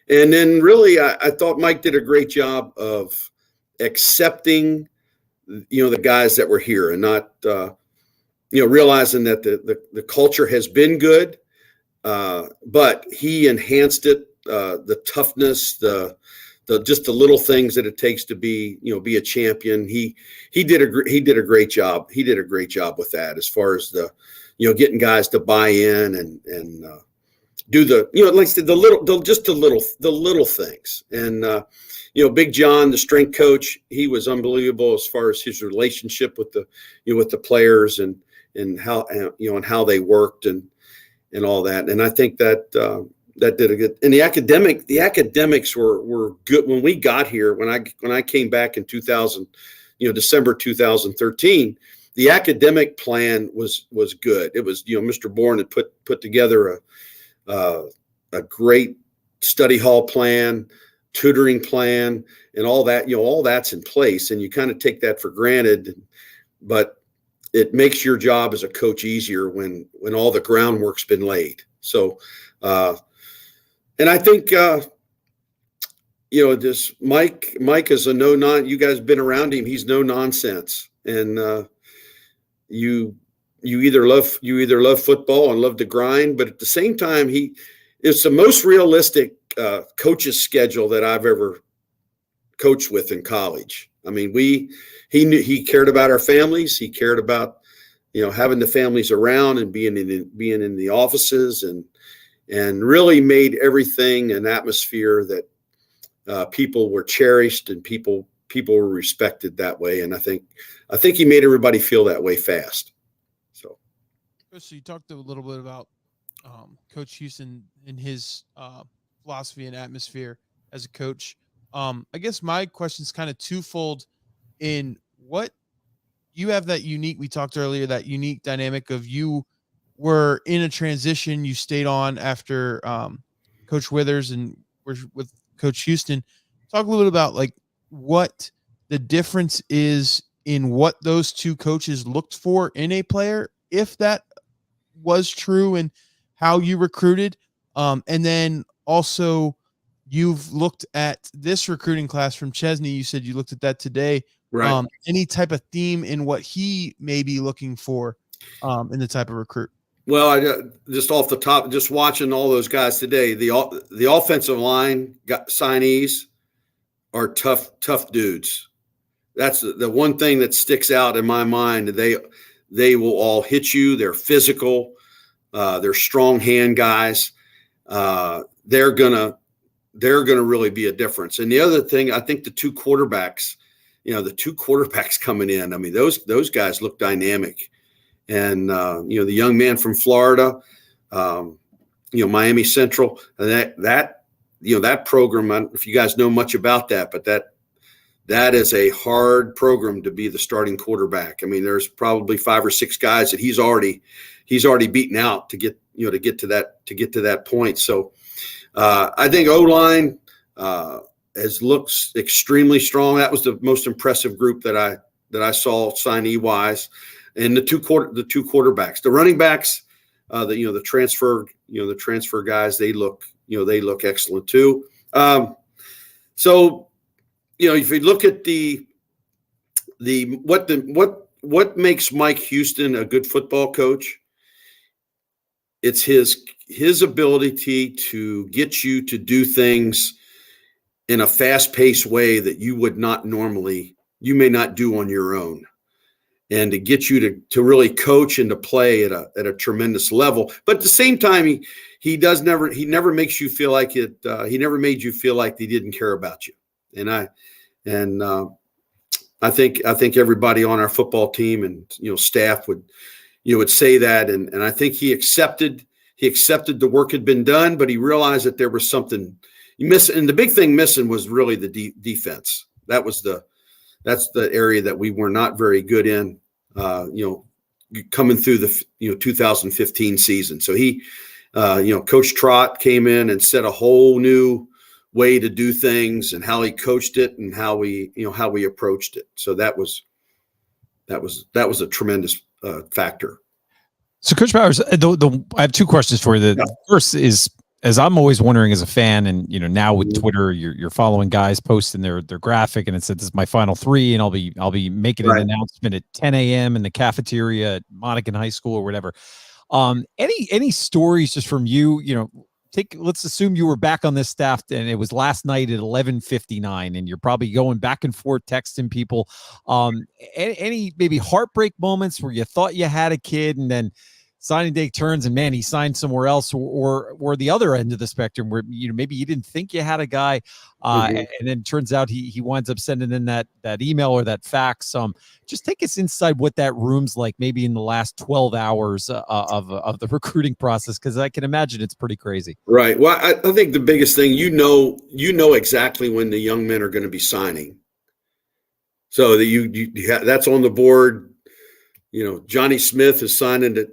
And then really, I thought Mike did a great job of accepting, the guys that were here, and not, realizing that the culture has been good, but he enhanced it. The toughness, the just the little things that it takes to be a champion. He did a great job. He did a great job with that, as far as the getting guys to buy in and do the like I said, the little things. And Big John, the strength coach, he was unbelievable as far as his relationship with the players and how and how they worked and all that. And I think that did a good. And the academics were good when we got here. When I came back in 2000, December 2013, the academic plan was good. It was Mr. Bourne had put together a great study hall plan, tutoring plan, and all that. All that's in place, and you kind of take that for granted, but it makes your job as a coach easier when all the groundwork's been laid. So. And I think, this Mike is a you guys have been around him. He's no nonsense. And you either love football and love to grind, but at the same time, it's the most realistic coach's schedule that I've ever coached with in college. I mean, he cared about our families. He cared about, having the families around and being in the offices and really made everything an atmosphere that people were cherished and people were respected that way. And I think he made everybody feel that way fast. So you talked a little bit about Coach Houston and his philosophy and atmosphere as a coach. I guess my question is kind of twofold. In what you have that unique, we talked earlier, that unique dynamic of you were in a transition. You stayed on after Coach Withers and were with Coach Houston. Talk a little bit about like what the difference is in what those two coaches looked for in a player, if that was true, and how you recruited, and then also you've looked at this recruiting class from Chesney. You said you looked at that today. Right. Any type of theme in what he may be looking for in the type of recruit? Well, just off the top, just watching all those guys today, the offensive line signees are tough dudes. That's the one thing that sticks out in my mind. They will all hit you. They're physical. They're strong hand guys. They're gonna really be a difference. And the other thing, I think the two quarterbacks coming in. I mean, those guys look dynamic. And the young man from Florida, Miami Central, that program. I don't know if you guys know much about that, but that is a hard program to be the starting quarterback. I mean, there's probably 5 or 6 guys that he's already beaten out to get to that point. So I think O-line looks extremely strong. That was the most impressive group that I saw signee wise. And the two quarterbacks, the running backs, the transfer guys, they look excellent too. So, if you look at what makes Mike Houston a good football coach, it's his ability to get you to do things in a fast-paced way that you may not do on your own, and to get you to really coach and to play at a tremendous level. But at the same time, he never makes you feel like it. He never made you feel like he didn't care about you. And I think everybody on our football team and staff would say that. And I think he accepted the work had been done, but he realized that there was something missing. And the big thing missing was really the defense. that's the area that we were not very good in, coming through the 2015 season. So he, Coach Trott came in and set a whole new way to do things and how he coached it and how we approached it. So that was a tremendous factor. So, Coach Bowers, I have 2 questions for you. The first is, as I'm always wondering as a fan, and now with Twitter, you're following guys posting their graphic, and it said this is my final 3, and I'll be making an announcement at 10 a.m. in the cafeteria at Monacan High School or whatever. Any stories just from you? Let's assume you were back on this staff and it was last night at 11:59, and you're probably going back and forth texting people. Any maybe heartbreak moments where you thought you had a kid and then signing day turns and man, he signed somewhere else, or the other end of the spectrum where maybe you didn't think you had a guy, and then it turns out he winds up sending in that email or that fax. Just take us inside what that room's like, maybe in the last 12 hours of the recruiting process, because I can imagine it's pretty crazy. Right. Well, I think the biggest thing, you know exactly when the young men are going to be signing, so that that's on the board. Johnny Smith is signing at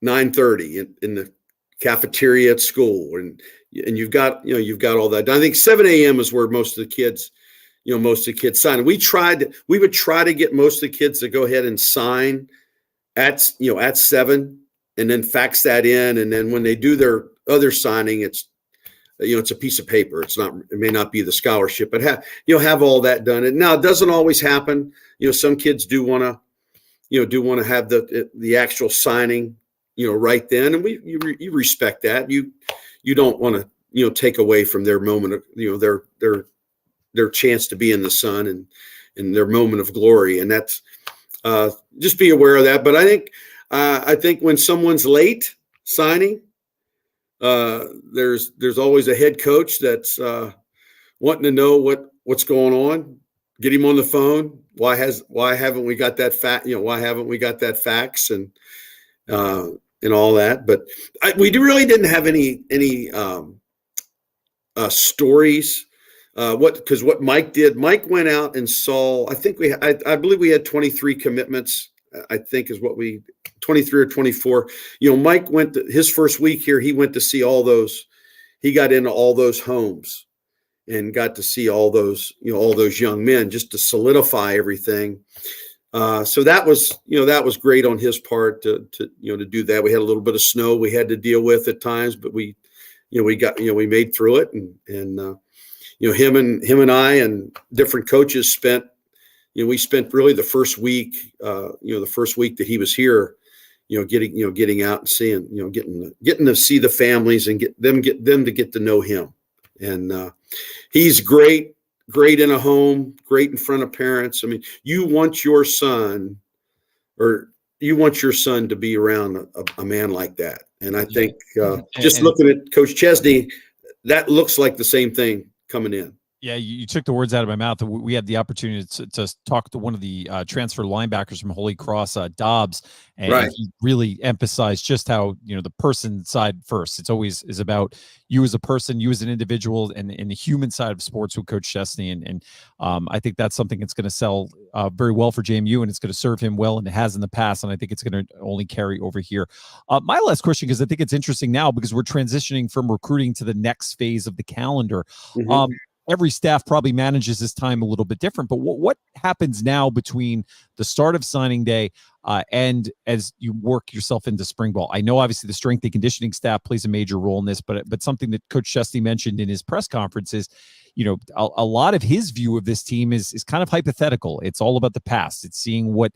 9:30 in the cafeteria at school, and you've got all that. I think 7 a.m. is where most of the kids sign. We would try to get most of the kids to go ahead and sign at 7, and then fax that in, and then when they do their other signing, it's a piece of paper. It may not be the scholarship, but have all that done. And now it doesn't always happen. Some kids do want to have the actual signing right then, and you respect that. You don't want to take away from their moment of their chance to be in the sun and their moment of glory, and that's just be aware of that. But I think when someone's late signing, there's always a head coach that's wanting to know what's going on. Get him on the phone. Why haven't we got that Why haven't we got that fax and all that? But we really didn't have any stories. Because what Mike did, Mike went out and saw. I believe we had 23 commitments. I think is 23 or 24. Mike went his first week here. He went to see all those. He got into all those homes and got to see all those young men just to solidify everything. So that was, that was great on his part to do that. We had a little bit of snow we had to deal with at times, but we made through it, and him and I and different coaches spent, we spent really the first week, that he was here, getting out and seeing, getting to see the families and get them to get to know him. And he's great in a home, great in front of parents. I mean, you want your son to be around a man like that. And I think looking at Coach Chesney, that looks like the same thing coming in. Yeah, you took the words out of my mouth. We had the opportunity to talk to one of the transfer linebackers from Holy Cross, Dobbs, and he really emphasized just how, the person side first. It's always is about you as a person, you as an individual, and the human side of sports with Coach Chesney. And I think that's something that's going to sell very well for JMU, and it's going to serve him well, and it has in the past, and I think it's going to only carry over here. My last question, because I think it's interesting now, because we're transitioning from recruiting to the next phase of the calendar. Mm-hmm. Every staff probably manages this time a little bit different, but what happens now between the start of signing day and as you work yourself into spring ball? I know obviously the strength and conditioning staff plays a major role in this, but something that Coach Chesney mentioned in his press conference is, a lot of his view of this team is kind of hypothetical. It's all about the past. It's seeing what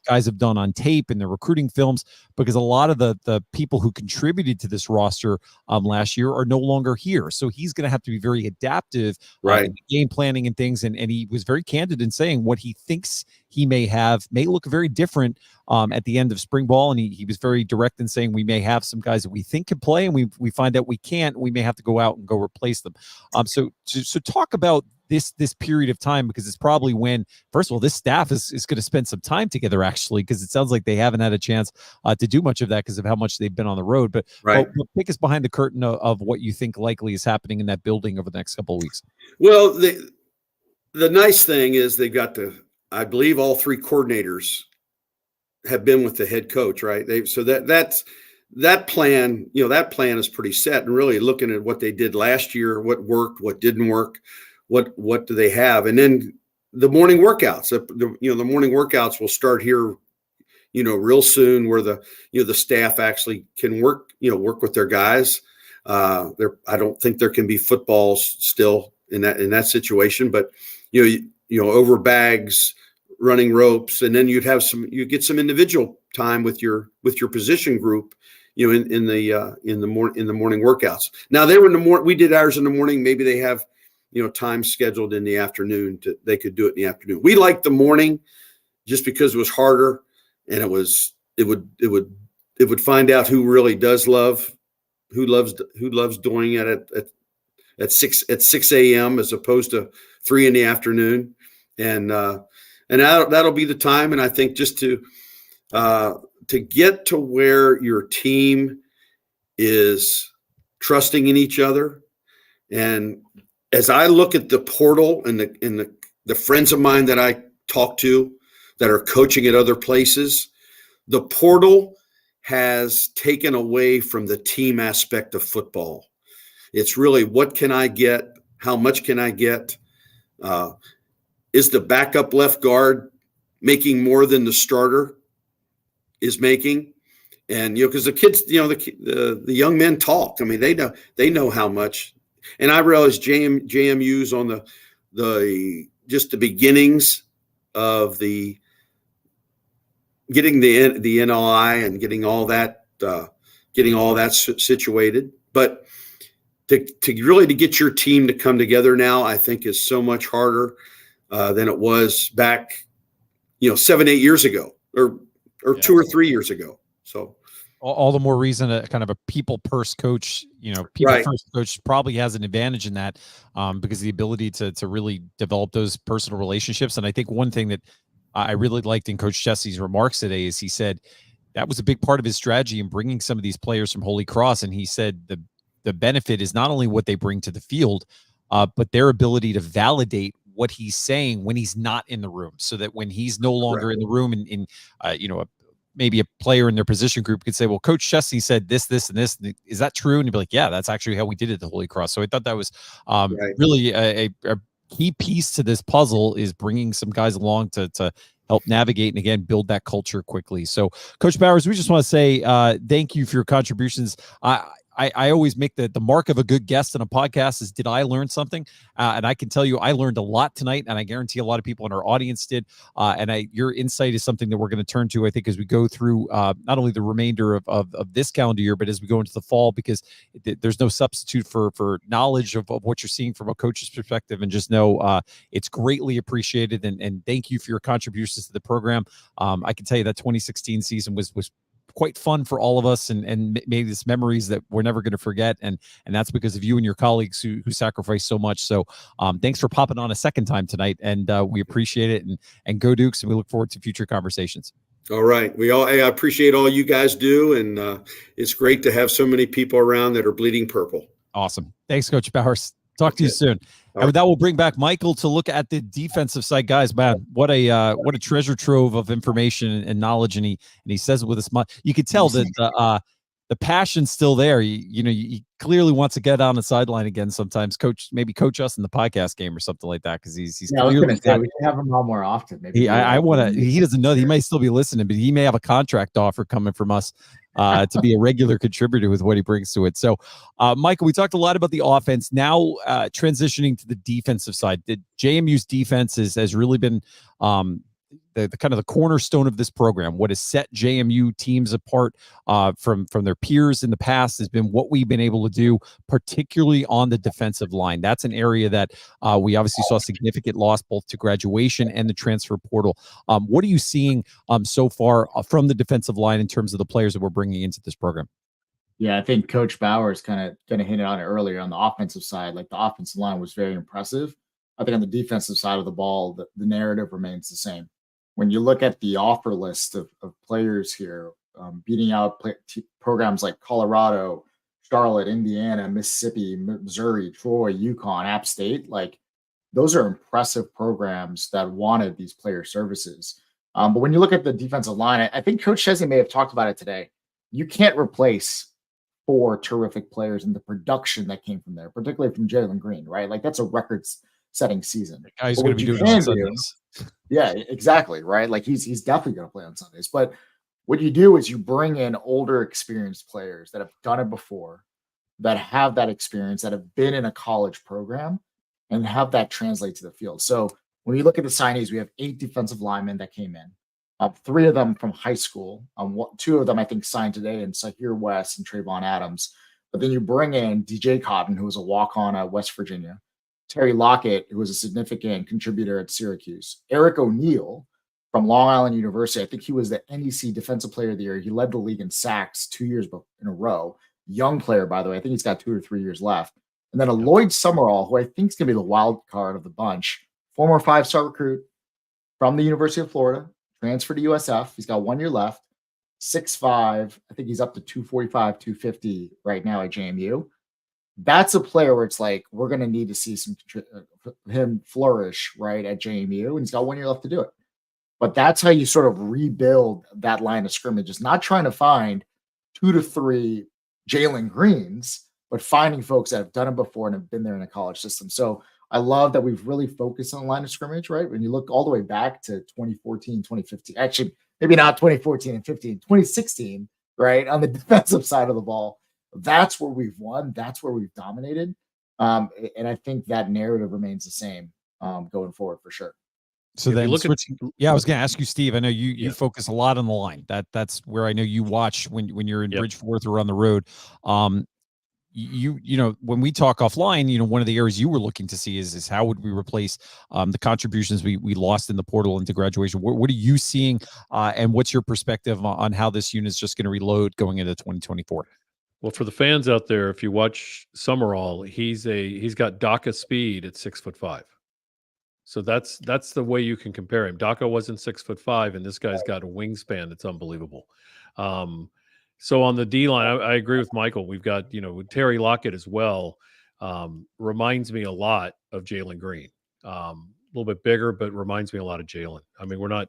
guys have done on tape and the recruiting films, because a lot of the people who contributed to this roster last year are no longer here. So he's going to have to be very adaptive in game planning and things. And he was very candid in saying what he thinks he may look very different at the end of spring ball. And he was very direct in saying we may have some guys that we think can play, and we find out we can't. We may have to go out and go replace them. So talk about this period of time, because it's probably when, first of all, this staff is going to spend some time together, actually, because it sounds like they haven't had a chance to do much of that because of how much they've been on the road. But take us behind the curtain of what you think likely is happening in that building over the next couple of weeks. Well, the nice thing is they've got I believe all three coordinators have been with the head coach, right? That plan is pretty set, and really looking at what they did last year, what worked, what didn't work, what do they have, and then the morning workouts. The morning workouts will start here, real soon, where the staff actually can work with their guys. I don't think there can be footballs still in that situation, but over bags, running ropes, and then you get some individual time with your position group, in the morning workouts. Now they were in the morning. We did ours in the morning. Maybe they have time scheduled in the afternoon. They could do it in the afternoon. We liked the morning just because it was harder, and it would find out who really does who loves doing it at 6 a.m. as opposed to 3 in the afternoon, and that'll be the time. And I think just to get to where your team is trusting in each other. And as I look at the portal and the friends of mine that I talk to that are coaching at other places, the portal has taken away from the team aspect of football. It's really, what can I get? How much can I get? Is the backup left guard making more than the starter is making? And because the kids, the young men talk. I mean, they know how much. And I realize JMU's on the just the beginnings of the getting the NLI and getting all that situated. But to really get your team to come together now, I think is so much harder than it was back, 7-8 years ago, or 2 or 3 years ago. So all the more reason a kind of a people first coach, first coach probably has an advantage in that, because the ability to really develop those personal relationships. And I think one thing that I really liked in Coach Chesney's remarks today is he said that was a big part of his strategy in bringing some of these players from Holy Cross. And he said the benefit is not only what they bring to the field, but their ability to validate what he's saying when he's not in the room, so that when he's no longer in the room and maybe a player in their position group could say, well, Coach Chesney said this, and this. Is that true? And you'd be like, yeah, that's actually how we did it at the Holy Cross. So I thought that was really a key piece to this puzzle, is bringing some guys along to help navigate and again build that culture quickly. So, Coach Bowers, we just want to say thank you for your contributions. I always make the mark of a good guest on a podcast is, did I learn something? And I can tell you I learned a lot tonight, and I guarantee a lot of people in our audience did. Your insight is something that we're going to turn to, I think, as we go through not only the remainder of this calendar year, but as we go into the fall, because there's no substitute for knowledge of what you're seeing from a coach's perspective. And just know it's greatly appreciated. And thank you for your contributions to the program. I can tell you that 2016 season was quite fun for all of us and made us memories that we're never going to forget. And that's because of you and your colleagues who sacrificed so much. So thanks for popping on a second time tonight. And we appreciate it. And go Dukes. And we look forward to future conversations. All right. I appreciate all you guys do. And it's great to have so many people around that are bleeding purple. Awesome. Thanks, Coach Bowers. Talk to you soon. And with that, we'll bring back Michael to look at the defensive side. Guys, man, what a treasure trove of information and knowledge. And he says it with a smile. You could tell that the passion's still there. He clearly wants to get on the sideline again sometimes. Maybe coach us in the podcast game or something like that, because he's I was going to say we should have him on more often. Maybe he doesn't know that he may still be listening, but he may have a contract offer coming from us to be a regular contributor with what he brings to it. So, Michael, we talked a lot about the offense. Now, transitioning to the defensive side, the JMU's defense has really been the kind of the cornerstone of this program. What has set JMU teams apart from their peers in the past has been what we've been able to do, particularly on the defensive line. That's an area that we obviously saw significant loss both to graduation and the transfer portal. What are you seeing so far from the defensive line in terms of the players that we're bringing into this program? Yeah, I think Coach Bowers kind of hinted on it earlier on the offensive side. Like, the offensive line was very impressive. I think on the defensive side of the ball, the narrative remains the same. When you look at the offer list of players here, beating out programs like Colorado, Charlotte, Indiana, Mississippi, Missouri, Troy, UConn, App State, like, those are impressive programs that wanted these player services. But when you look at the defensive line, I think Coach Chesney may have talked about it today. You can't replace 4 terrific players in the production that came from there, particularly from Jalen Green, right? Like, that's a record-setting season. The guy's going to be doing it on Sundays. Yeah, exactly, right? Like, he's definitely going to play on Sundays. But what you do is you bring in older, experienced players that have done it before, that have that experience, that have been in a college program, and have that translate to the field. So when you look at the signees, we have 8 defensive linemen that came in. 3 of them from high school. 2 of them, I think, signed today, and Sahir West and Trayvon Adams. But then you bring in DJ Cotton, who was a walk-on at West Virginia, Terry Lockett, who was a significant contributor at Syracuse, Eric O'Neill from Long Island University. I think he was the NEC Defensive Player of the Year. He led the league in sacks 2 years in a row. Young player, by the way. I think he's got 2 or 3 years left. And then a Lloyd Summerall, who I think is going to be the wild card of the bunch, former 5-star recruit from the University of Florida, transferred to USF. He's got 1 year left. 6'5". I think he's up to 245, 250 right now at JMU. That's a player where it's like, we're going to need to see him flourish, right, at JMU, and he's got 1 year left to do it. But that's how you sort of rebuild that line of scrimmage. It's not trying to find 2 to 3 Jalen Greens, but finding folks that have done it before and have been there in a college system. So I love that we've really focused on line of scrimmage, right? When you look all the way back to 2014, 2015, actually, maybe not 2014 and 15, 2016, right, on the defensive side of the ball. That's where we've won. That's where we've dominated. And I think that narrative remains the same going forward for sure. So then I was going to ask you, Steve, I know you focus a lot on the line. That's where I know you watch when you're in Bridgeforth or on the road. You know, when we talk offline, you know, one of the areas you were looking to see is how would we replace the contributions we lost in the portal into graduation? What are you seeing and what's your perspective on how this unit is just going to reload going into 2024? Well, for the fans out there, if you watch Summerall, he's got DACA speed at 6'5". So that's the way you can compare him. DACA wasn't 6'5", and this guy's got a wingspan that's unbelievable. So on the D line, I agree with Michael. We've got, you know, with Terry Lockett as well. Reminds me a lot of Jalen Green. A little bit bigger, but reminds me a lot of Jalen. I mean, we're not.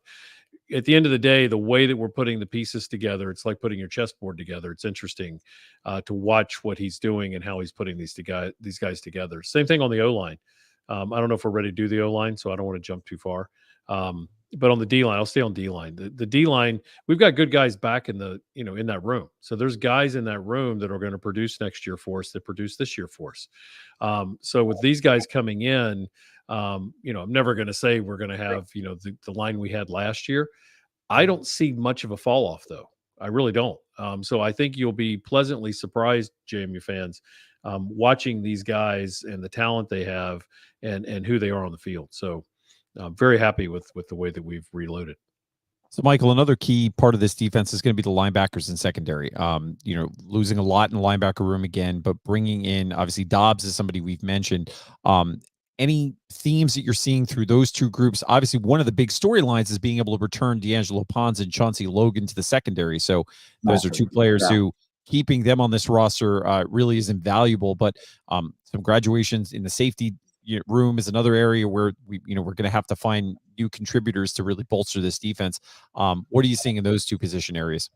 At the end of the day, the way that we're putting the pieces together, it's like putting your chessboard together. It's interesting to watch what he's doing and how he's putting these guys together. Same thing on the O-line. I don't know if we're ready to do the O-line, so I don't want to jump too far. But on the D line, I'll stay on D line. The D line, we've got good guys back in the in that room. So there's guys in that room that are going to produce next year for us, that produce this year for us. So with these guys coming in, I'm never going to say we're going to have the line we had last year. I don't see much of a fall off though. I really don't. So I think you'll be pleasantly surprised, JMU fans, watching these guys and the talent they have and who they are on the field. So I'm very happy with the way that we've reloaded. So, Michael, another key part of this defense is going to be the linebackers in secondary. Losing a lot in the linebacker room again, but bringing in, obviously, Dobbs is somebody we've mentioned. Any themes that you're seeing through those two groups? Obviously, one of the big storylines is being able to return D'Angelo Pons and Chauncey Logan to the secondary. So those are two players who keeping them on this roster really is invaluable. But some graduations in the safety room is another area where we're going to have to find new contributors to really bolster this defense. What are you seeing in those two position areas?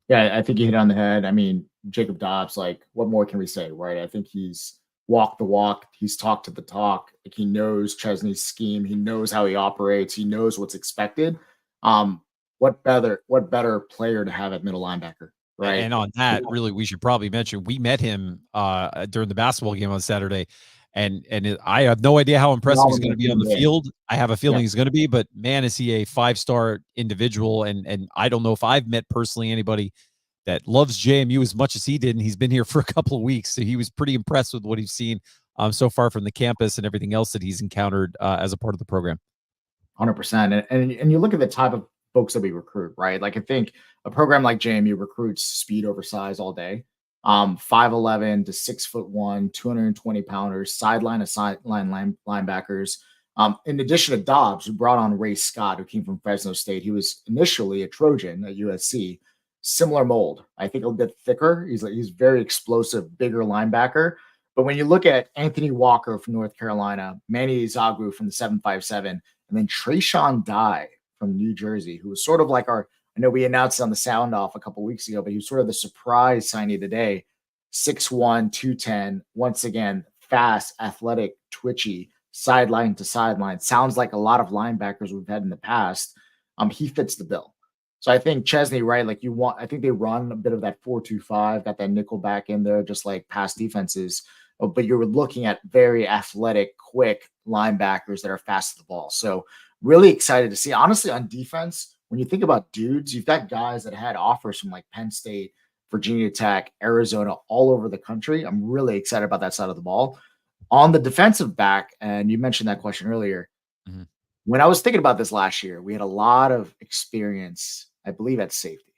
Yeah, I think you hit on the head. I mean, Jacob Dobbs, like, what more can we say, right? I think he's walked the walk. He's talked to the talk. Like, he knows Chesney's scheme. He knows how he operates. He knows what's expected. What better player to have at middle linebacker, right? And on that, really, we should probably mention we met him during the basketball game on Saturday. I have no idea how impressive he's going to be on the field. I have a feeling he's going to be, but man, is he a 5-star individual. And I don't know if I've met personally anybody that loves JMU as much as he did. And he's been here for a couple of weeks. So he was pretty impressed with what he's seen so far from the campus and everything else that he's encountered as a part of the program. 100%. And you look at the type of folks that we recruit, right? Like, I think a program like JMU recruits speed over size all day. 5'11" to 6'1", 220 pounders, sideline to sideline linebackers. In addition to Dobbs, who brought on Ray Scott, who came from Fresno State. He was initially a Trojan at USC. Similar mold. I think a bit thicker. He's very explosive, bigger linebacker. But when you look at Anthony Walker from North Carolina, Manny Zagru from the 757, and then Trayshawn Dye from New Jersey, who was sort of like I know we announced it on the sound off a couple of weeks ago, but he was sort of the surprise signee today. 6'1", 210. Once again, fast, athletic, twitchy, sideline to sideline. Sounds like a lot of linebackers we've had in the past. He fits the bill. So I think Chesney, right? Like, I think they run a bit of that 4-2-5, got that nickel back in there, just like past defenses. But you're looking at very athletic, quick linebackers that are fast to the ball. So really excited to see. Honestly, on defense, when you think about dudes, you've got guys that had offers from like Penn State, Virginia Tech, Arizona, all over the country. I'm really excited about that side of the ball. On the defensive back, and you mentioned that question earlier, when I was thinking about this last year, we had a lot of experience, I believe, at safety.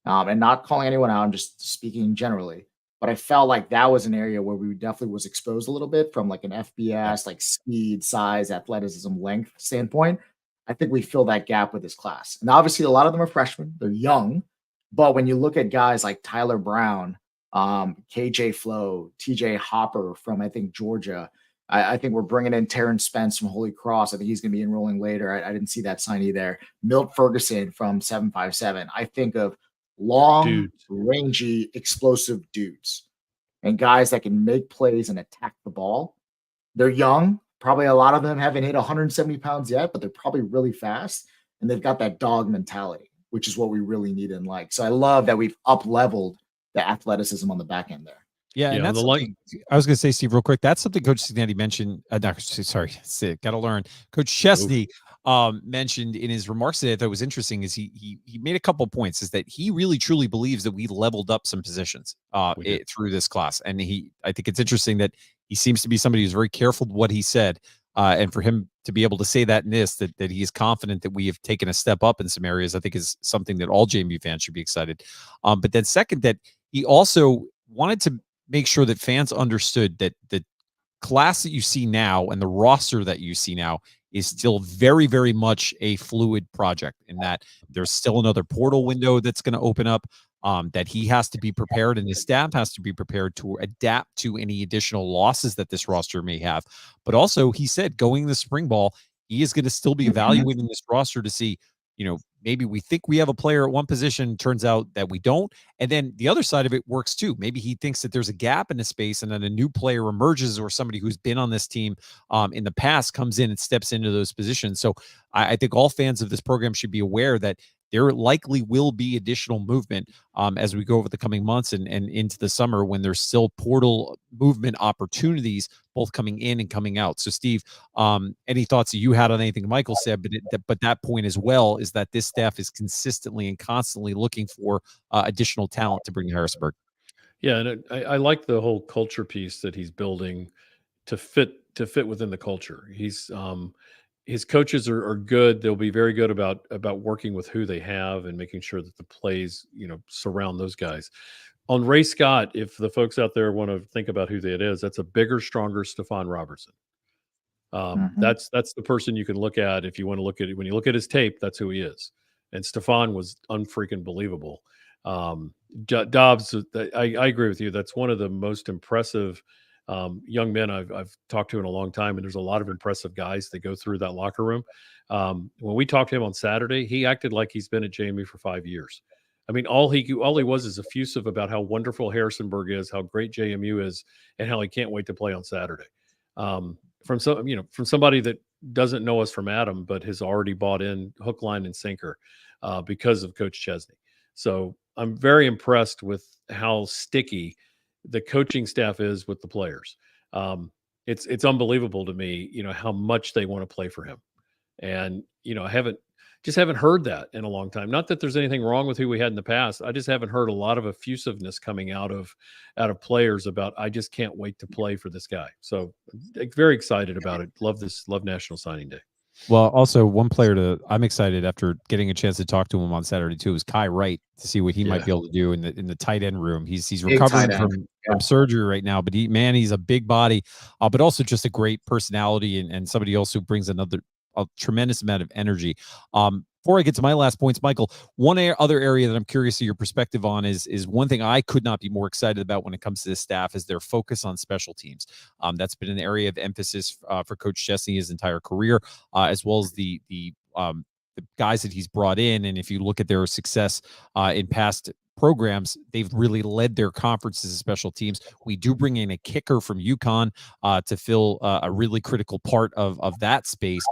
And not calling anyone out, I'm just speaking generally. But I felt like that was an area where we definitely was exposed a little bit from like an FBS, like speed, size, athleticism, length standpoint. I think we fill that gap with this class. And obviously, a lot of them are freshmen. They're young. But when you look at guys like Tyler Brown, KJ Flo, TJ Hopper from, I think, Georgia, I think we're bringing in Terrence Spence from Holy Cross. I think he's going to be enrolling later. I didn't see that signee there. Milt Ferguson from 757. I think of long, rangy, explosive dudes and guys that can make plays and attack the ball. They're young. Probably a lot of them haven't hit 170 pounds yet, but they're probably really fast. And they've got that dog mentality, which is what we really need and like. So I love that we've up-leveled the athleticism on the back end there. Yeah, and that's something I was going to say, Steve, real quick. That's something Coach Cincinnati mentioned. Got to learn. Coach Chesney mentioned in his remarks today that was interesting. Is he made a couple points. Is that he really truly believes that we leveled up some positions through this class, and I think it's interesting that he seems to be somebody who's very careful with what he said, and for him to be able to say that in this, that he is confident that we have taken a step up in some areas, I think is something that all JMU fans should be excited. But then second, that he also wanted to make sure that fans understood that the class that you see now and the roster that you see now is still very, very much a fluid project, in that there's still another portal window that's going to open up, that he has to be prepared and his staff has to be prepared to adapt to any additional losses that this roster may have. But also, he said going in the spring ball, he is going to still be evaluating this roster to see maybe we think we have a player at one position, turns out that we don't. And then the other side of it works too. Maybe he thinks that there's a gap in the space, and then a new player emerges, or somebody who's been on this team in the past comes in and steps into those positions. So I think all fans of this program should be aware that there likely will be additional movement as we go over the coming months and into the summer, when there's still portal movement opportunities, both coming in and coming out. So, Steve, any thoughts that you had on anything Michael said? But that point as well is that this staff is consistently and constantly looking for additional talent to bring to Harrisonburg. Yeah, and I like the whole culture piece that he's building to fit within the culture. His coaches are good. They'll be very good about working with who they have and making sure that the plays, surround those guys. On Ray Scott, if the folks out there want to think about who that is, that's a bigger, stronger Stephon Robertson. That's the person you can look at if you want to look at it. When you look at his tape, that's who he is. And Stephon was unfreaking believable. Dobbs, I agree with you. That's one of the most impressive young men I've talked to in a long time, and there's a lot of impressive guys that go through that locker room. When we talked to him on Saturday, he acted like he's been at JMU for 5 years. I mean, all he was is effusive about how wonderful Harrisonburg is, how great JMU is, and how he can't wait to play on Saturday. From somebody that doesn't know us from Adam, but has already bought in hook, line, and sinker because of Coach Chesney. So I'm very impressed with how sticky the coaching staff is with the players. It's unbelievable to me, how much they want to play for him. And, I haven't heard that in a long time. Not that there's anything wrong with who we had in the past. I just haven't heard a lot of effusiveness coming out of players about, I just can't wait to play for this guy. So very excited about it. Love National Signing Day. Well, also one player I'm excited after getting a chance to talk to him on Saturday too is Kai Wright, to see what he might be able to do in the tight end room. He's recovering from surgery right now, but he's a big body, but also just a great personality and somebody else who brings a tremendous amount of energy. Before I get to my last points, Michael, one other area that I'm curious of your perspective on is one thing I could not be more excited about when it comes to this staff is their focus on special teams. That's been an area of emphasis for Coach Chesney his entire career, as well as the guys that he's brought in. And if you look at their success in past programs, they've really led their conferences as special teams. We do bring in a kicker from UConn to fill a really critical part of that space.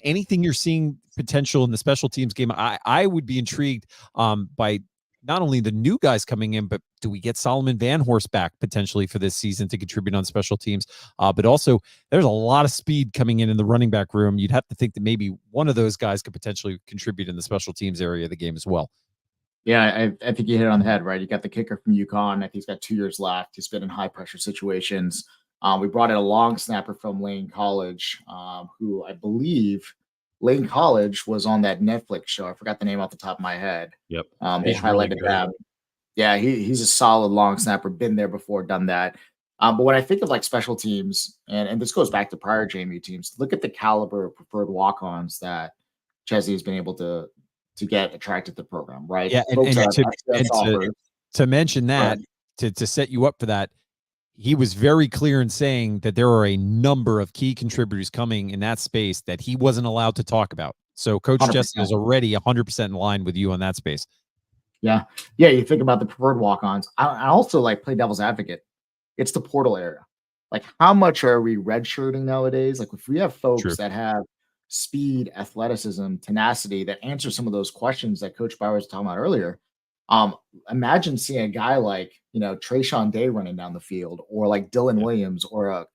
Anything you're seeing potential in the special teams game, I would be intrigued by not only the new guys coming in, but do we get Solomon Van Horst back potentially for this season to contribute on special teams? But also, there's a lot of speed coming in the running back room. You'd have to think that maybe one of those guys could potentially contribute in the special teams area of the game as well. Yeah, I think you hit it on the head, right? You got the kicker from UConn. I think he's got 2 years left. He's been in high pressure situations. We brought in a long snapper from Lane College, who I believe Lane College was on that Netflix show. I forgot the name off the top of my head. Yep. They highlighted that. Yeah, he's a solid long snapper, been there before, done that. But when I think of like special teams, and this goes back to prior JMU teams, look at the caliber of preferred walk-ons that Chesney has been able to get attracted to the program, right? Yeah, to mention that, to set you up for that, he was very clear in saying that there are a number of key contributors coming in that space that he wasn't allowed to talk about. So Coach 100%. Chesney is already 100% in line with you on that space. Yeah. You think about the preferred walk-ons. I also like play devil's advocate. It's the portal area. Like, how much are we redshirting nowadays? Like, if we have folks that have speed, athleticism, tenacity that answer some of those questions that Coach Bauer was talking about earlier. Imagine seeing a guy like, Trayshawn Day running down the field, or like Dylan Williams, or a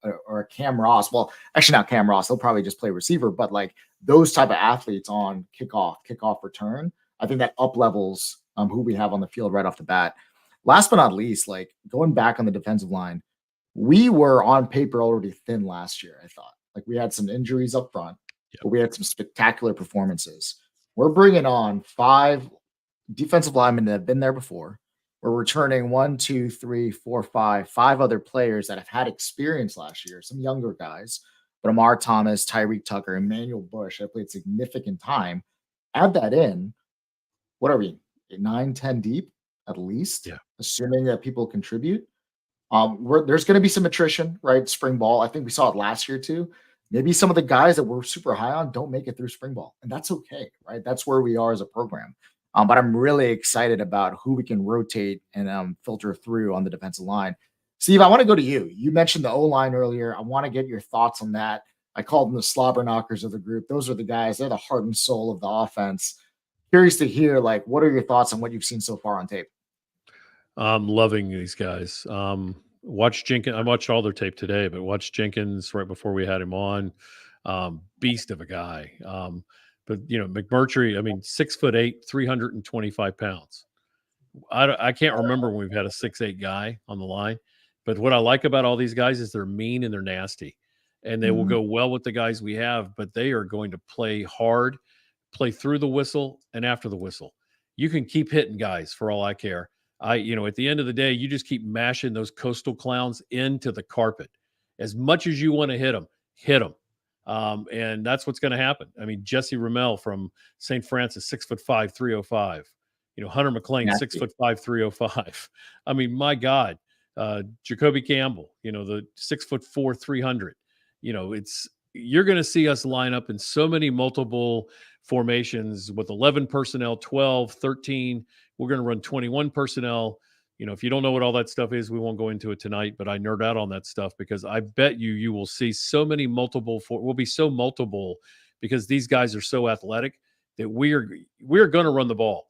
Cam Ross. Well, actually not Cam Ross. He'll probably just play receiver, but like those type of athletes on kickoff return. I think that up levels who we have on the field right off the bat. Last but not least, like going back on the defensive line, we were on paper already thin last year. I thought like we had some injuries up front. But we had some spectacular performances. We're bringing on 5 defensive linemen that have been there before. We're returning 5 other players that have had experience last year, some younger guys, but Amar Thomas, Tyreek Tucker, Emmanuel Bush have played significant time. Add that in. What are we? 9, 10 deep at least, assuming that people contribute. There's going to be some attrition, right? Spring ball. I think we saw it last year too. maybe some of the guys that we're super high on don't make it through spring ball, and that's okay, right? That's where we are as a program. But I'm really excited about who we can rotate and filter through on the defensive line. Steve, I want to go to you. You mentioned the O-line earlier. I want to get your thoughts on that. I called them the slobber knockers of the group. Those are the guys. They're the heart and soul of the offense. Curious to hear, like, what are your thoughts on what you've seen so far on tape? I'm loving these guys. Watch Jenkins. I watched all their tape today, but watched Jenkins right before we had him on. Beast of a guy. But McMurtry, I mean, 6'8", 325 pounds. I can't remember when we've had a 6'8" guy on the line. But what I like about all these guys is they're mean and they're nasty. And they will go well with the guys we have, but they are going to play hard, play through the whistle and after the whistle. You can keep hitting guys for all I care. At the end of the day, you just keep mashing those coastal clowns into the carpet. As much as you want to hit them, hit them. And that's what's going to happen. I mean, Jesse Ramel from St. Francis, 6'5", 305. Hunter McLean, 6'5", 305. I mean, my God. Jacoby Campbell, the 6'4", 300. You're going to see us line up in so many multiple formations with 11 personnel, 12, 13. We're going to run 21 personnel. If you don't know what all that stuff is, we won't go into it tonight, but I nerd out on that stuff because I bet you will see so many we'll be so multiple because these guys are so athletic that we're going to run the ball.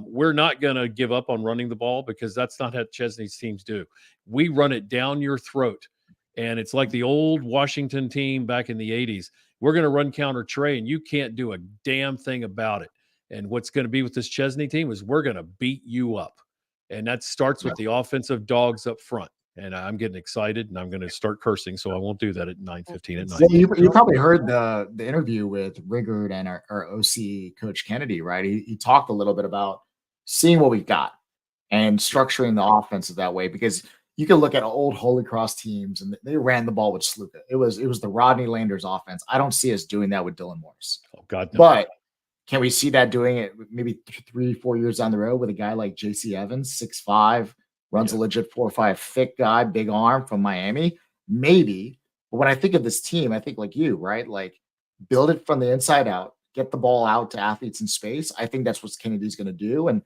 We're not going to give up on running the ball because that's not how Chesney's teams do. We run it down your throat. And it's like the old Washington team back in the 80s. We're going to run counter Trey, and you can't do a damn thing about it. And what's going to be with this Chesney team is we're going to beat you up. And that starts with the offensive dogs up front. And I'm getting excited, and I'm going to start cursing, so I won't do that at 9:15 at night. Well, you probably heard the interview with Rigard and our OC Coach Kennedy, right? He talked a little bit about seeing what we've got and structuring the offense that way because – you can look at old Holy Cross teams, and they ran the ball with Sluka. It was the Rodney Landers offense. I don't see us doing that with Dylan Morris. Oh God, no. But can we see that doing it maybe 3-4 years down the road with a guy like J.C. Evans, 6'5", runs a legit 4-5 thick guy, big arm from Miami? Maybe. But when I think of this team, I think like you, right? Like build it from the inside out, get the ball out to athletes in space. I think that's what Kennedy's going to do. And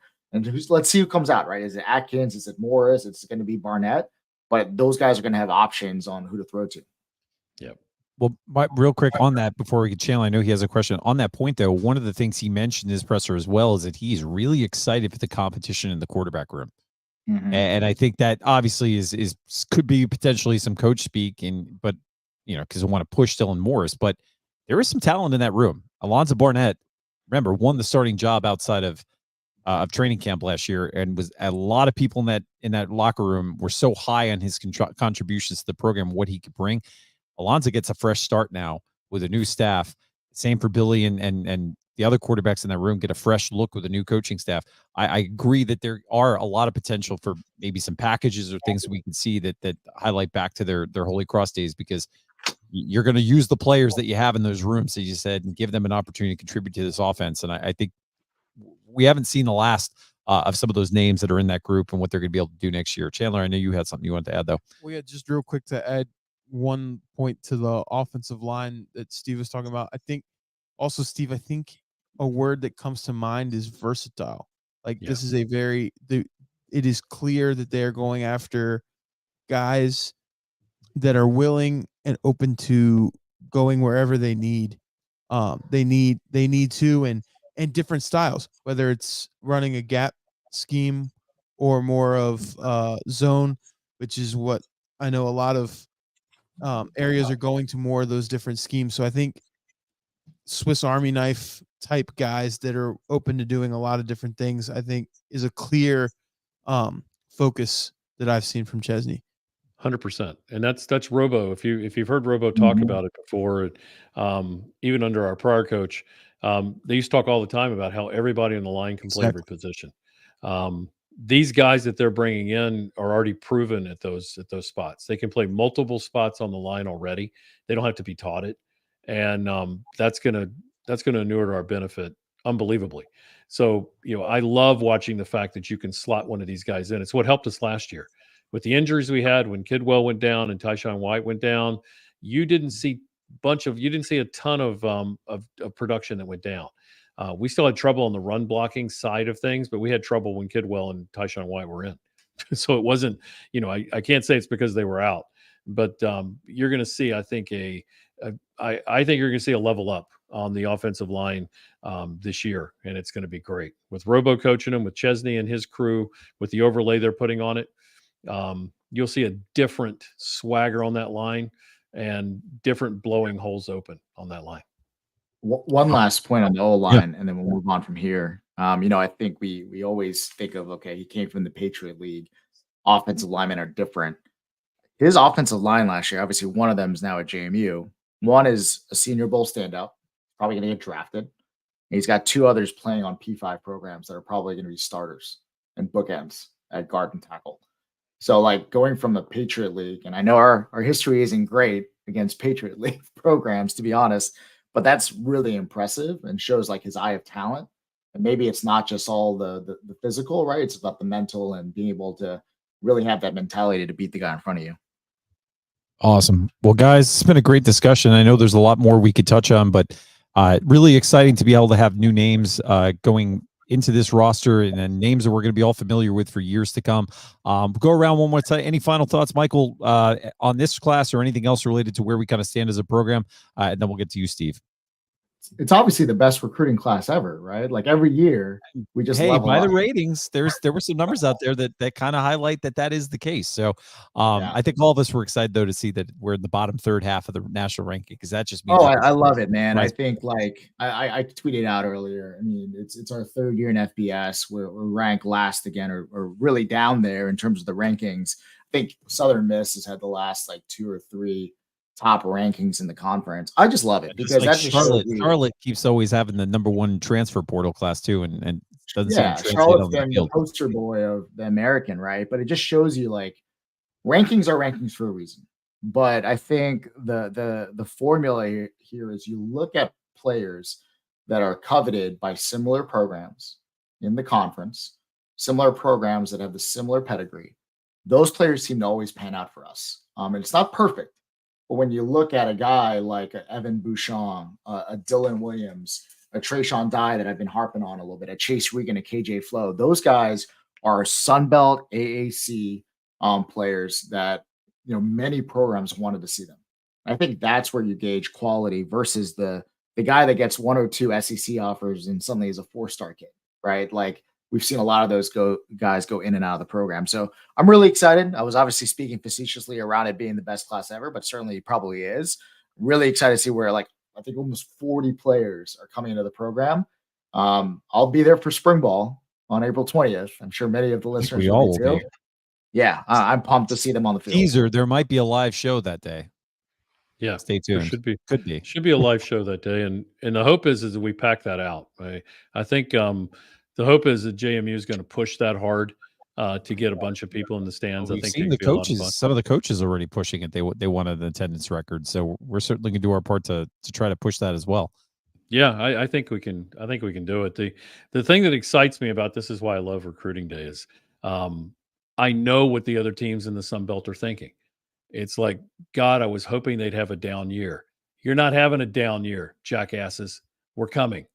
let's see who comes out, right? Is it Atkins? Is it Morris? It's going to be Barnett. But those guys are going to have options on who to throw to. Yep. Well, real quick on that before we get Chandler, I know he has a question. On that point, though, one of the things he mentioned in his presser as well is that he's really excited for the competition in the quarterback room. And I think that obviously could be potentially some coach speak, but because I want to push Dylan Morris. But there is some talent in that room. Alonzo Barnett, remember, won the starting job outside of training camp last year, and was a lot of people in that locker room were so high on his contributions to the program, what he could bring. Alonzo gets a fresh start now with a new staff. Same for Billy and the other quarterbacks in that room get a fresh look with a new coaching staff. I agree that there are a lot of potential for maybe some packages or things that we can see that highlight back to their Holy Cross days, because you're going to use the players that you have in those rooms, as you said, and give them an opportunity to contribute to this offense. And I think we haven't seen the last of some of those names that are in that group and what they're going to be able to do next year. Chandler, I know you had something you wanted to add, though. Well, yeah, just real quick to add one point to the offensive line that Steve was talking about. I think also, Steve, I think a word that comes to mind is versatile. This is it is clear that they're going after guys that are willing and open to going wherever they need. They need to, and different styles, whether it's running a gap scheme or more of zone, which is what I know a lot of areas are going to, more of those different schemes. So I think Swiss Army knife type guys that are open to doing a lot of different things, I think, is a clear focus that I've seen from Chesney. 100%. And that's Robo. If you've heard Robo talk about it before, even under our prior coach, they used to talk all the time about how everybody on the line can play every position. These guys that they're bringing in are already proven at those spots. They can play multiple spots on the line already. They don't have to be taught it, and that's gonna inure to our benefit unbelievably. So I love watching the fact that you can slot one of these guys in. It's what helped us last year with the injuries we had when Kidwell went down and Tyshawn White went down. You didn't see you didn't see a ton of production that went down. We still had trouble on the run blocking side of things, but we had trouble when Kidwell and Tyshawn White were in. So it wasn't, I can't say it's because they were out, but you're going to see, I think I think you're going to see a level up on the offensive line this year, and it's going to be great with Robo coaching them, with Chesney and his crew, with the overlay they're putting on it. You'll see a different swagger on that line and different blowing holes open on that line. One last point on the O line, and then we'll move on from here. I think we always think of, okay, he came from the Patriot League. Offensive linemen are different. His offensive line last year, obviously one of them is now at JMU. One is a Senior Bowl standout, probably going to get drafted. And he's got two others playing on P5 programs that are probably going to be starters and bookends at guard and tackle. So like going from the Patriot League, and I know our history isn't great against Patriot League programs, to be honest, but that's really impressive and shows like his eye of talent. And maybe it's not just all the physical, right? It's about the mental and being able to really have that mentality to beat the guy in front of you. Awesome. Well, guys, it's been a great discussion. I know there's a lot more we could touch on, but really exciting to be able to have new names going into this roster, and then names that we're going to be all familiar with for years to come. Go around one more time. Any final thoughts, Michael, on this class or anything else related to where we kind of stand as a program? And then we'll get to you, Steve. It's obviously the best recruiting class ever, right? Like every year we just level by up. the ratings, there were some numbers out there that kind of highlight that is the case. So I think all of us were excited though to see that we're in the bottom third half of the national ranking, because that just means I love it, man. Right. I think like I tweeted out earlier. I mean, it's our third year in FBS. We're ranked last again, or really down there in terms of the rankings. I think Southern Miss has had the last like 2 or 3 top rankings in the conference. I just love it because like that's Charlotte keeps always having the #1 transfer portal class too, and doesn't Charlotte's been the poster boy of the American, right? But it just shows you like rankings are rankings for a reason. But I think the formula here is you look at players that are coveted by similar programs in the conference, similar programs that have the similar pedigree. Those players seem to always pan out for us. And it's not perfect. But when you look at a guy like a Evan Bouchon, a Dylan Williams, a Trayshawn Dye that I've been harping on a little bit, a Chase Regan, a KJ Flo, those guys are Sunbelt AAC players that many programs wanted to see them. I think that's where you gauge quality versus the guy that gets 1 or 2 SEC offers and suddenly is a 4-star kid, right? Like we've seen a lot of those guys go in and out of the program. So I'm really excited. I was obviously speaking facetiously around it being the best class ever, but certainly it probably is. Really excited to see where I think almost 40 players are coming into the program. I'll be there for spring ball on April 20th. I'm sure many of the listeners will be too. Yeah, I'm pumped to see them on the field. Teaser, there might be a live show that day. Yeah, stay tuned. Could be a live show that day, and the hope is that we pack that out. Right? I think the hope is that JMU is going to push that hard to get a bunch of people in the stands. I think seen the coaches. Some of the coaches already pushing it. They wanted an attendance record, so we're certainly going to do our part to try to push that as well. Yeah, I think we can. I think we can do it. The thing that excites me about this is why I love recruiting day is I know what the other teams in the Sun Belt are thinking. It's like, God, I was hoping they'd have a down year. You're not having a down year, jackasses. We're coming.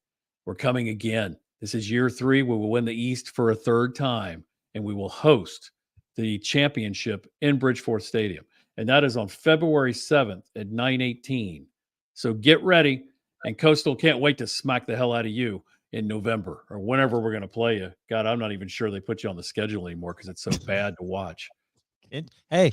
We're coming again. This is year 3. We will win the East for a 3rd time, and we will host the championship in Bridgeforth Stadium. And that is on February 7th at 9:18. So get ready. And Coastal can't wait to smack the hell out of you in November or whenever we're going to play you. God, I'm not even sure they put you on the schedule anymore because it's so bad to watch. Hey,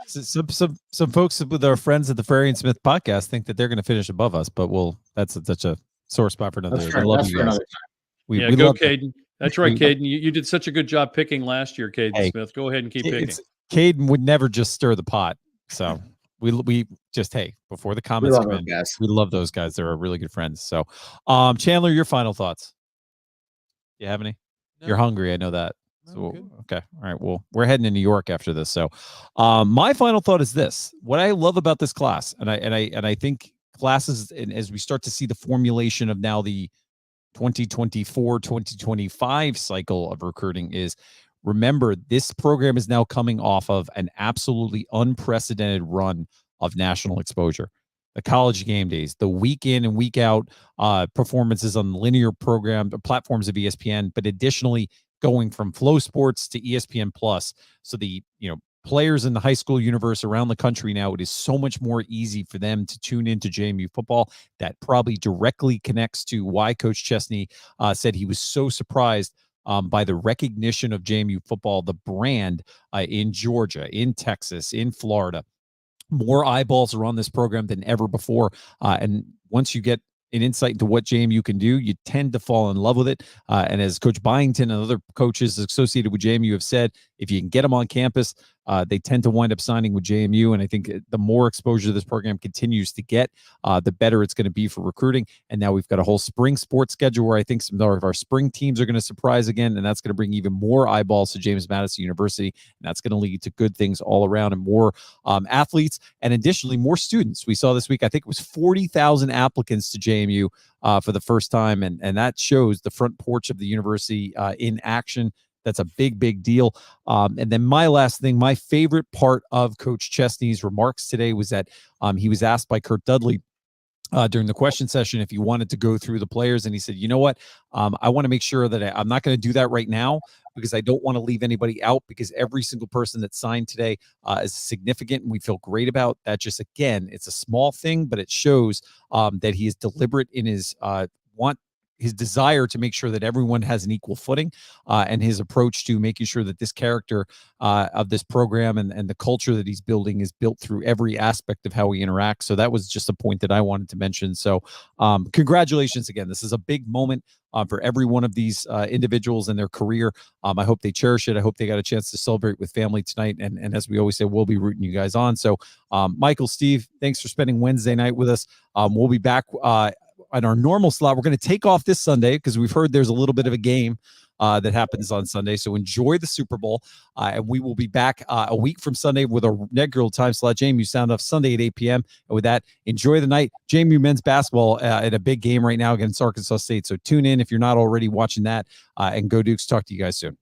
some folks with our friends at the Frary and Smith podcast think that they're going to finish above us, but that's such a sore spot for another. I love you guys. We go, Caden. That's right, Caden. You did such a good job picking last year, Caden Smith. Go ahead and keep picking. Caden would never just stir the pot. So we just, before the comments come in, we love those guys. They're really good friends. So, Chandler, your final thoughts. You have any? No. You're hungry. I know that. So, okay. All right. Well, we're heading to New York after this. So, my final thought is this: what I love about this class, and I think classes, and as we start to see the formulation of now the 2024-2025 cycle of recruiting is, remember, this program is now coming off of an absolutely unprecedented run of national exposure. the college game days, the week in and week out performances on linear program platforms of ESPN, but additionally going from Flow Sports to ESPN Plus. So the players in the high school universe around the country now, it is so much more easy for them to tune into JMU football. That probably directly connects to why Coach Chesney said he was so surprised by the recognition of JMU football, the brand in Georgia, in Texas, in Florida. More eyeballs are on this program than ever before. And once you get an insight into what JMU can do, you tend to fall in love with it. And as Coach Byington and other coaches associated with JMU have said, if you can get them on campus, they tend to wind up signing with JMU. And I think the more exposure this program continues to get, the better it's going to be for recruiting. And now we've got a whole spring sports schedule where I think some of our spring teams are going to surprise again. And that's going to bring even more eyeballs to James Madison University. And that's going to lead to good things all around and more athletes. And additionally, more students. We saw this week, I think it was 40,000 applicants to JMU for the first time. And that shows the front porch of the university in action. That's a big, big deal. And then my last thing, my favorite part of Coach Chesney's remarks today was that he was asked by Kurt Dudley during the question session if he wanted to go through the players. And he said, you know what, I want to make sure that I'm not going to do that right now because I don't want to leave anybody out, because every single person that signed today is significant and we feel great about that. Just, again, it's a small thing, but it shows that he is deliberate in his desire to make sure that everyone has an equal footing, and his approach to making sure that this character of this program and the culture that he's building is built through every aspect of how we interact. So that was just a point that I wanted to mention. So congratulations again. This is a big moment for every one of these individuals in their career. I hope they cherish it. I hope they got a chance to celebrate with family tonight. And as we always say, we'll be rooting you guys on. So Michael, Steve, thanks for spending Wednesday night with us. We'll be back on our normal slot. We're going to take off this Sunday because we've heard there's a little bit of a game that happens on Sunday. So enjoy the Super Bowl. And we will be back a week from Sunday with our regular time slot, JMU Sound Off, Sunday at 8 p.m. And with that, enjoy the night. JMU men's basketball in a big game right now against Arkansas State. So tune in if you're not already watching that. And go Dukes. Talk to you guys soon.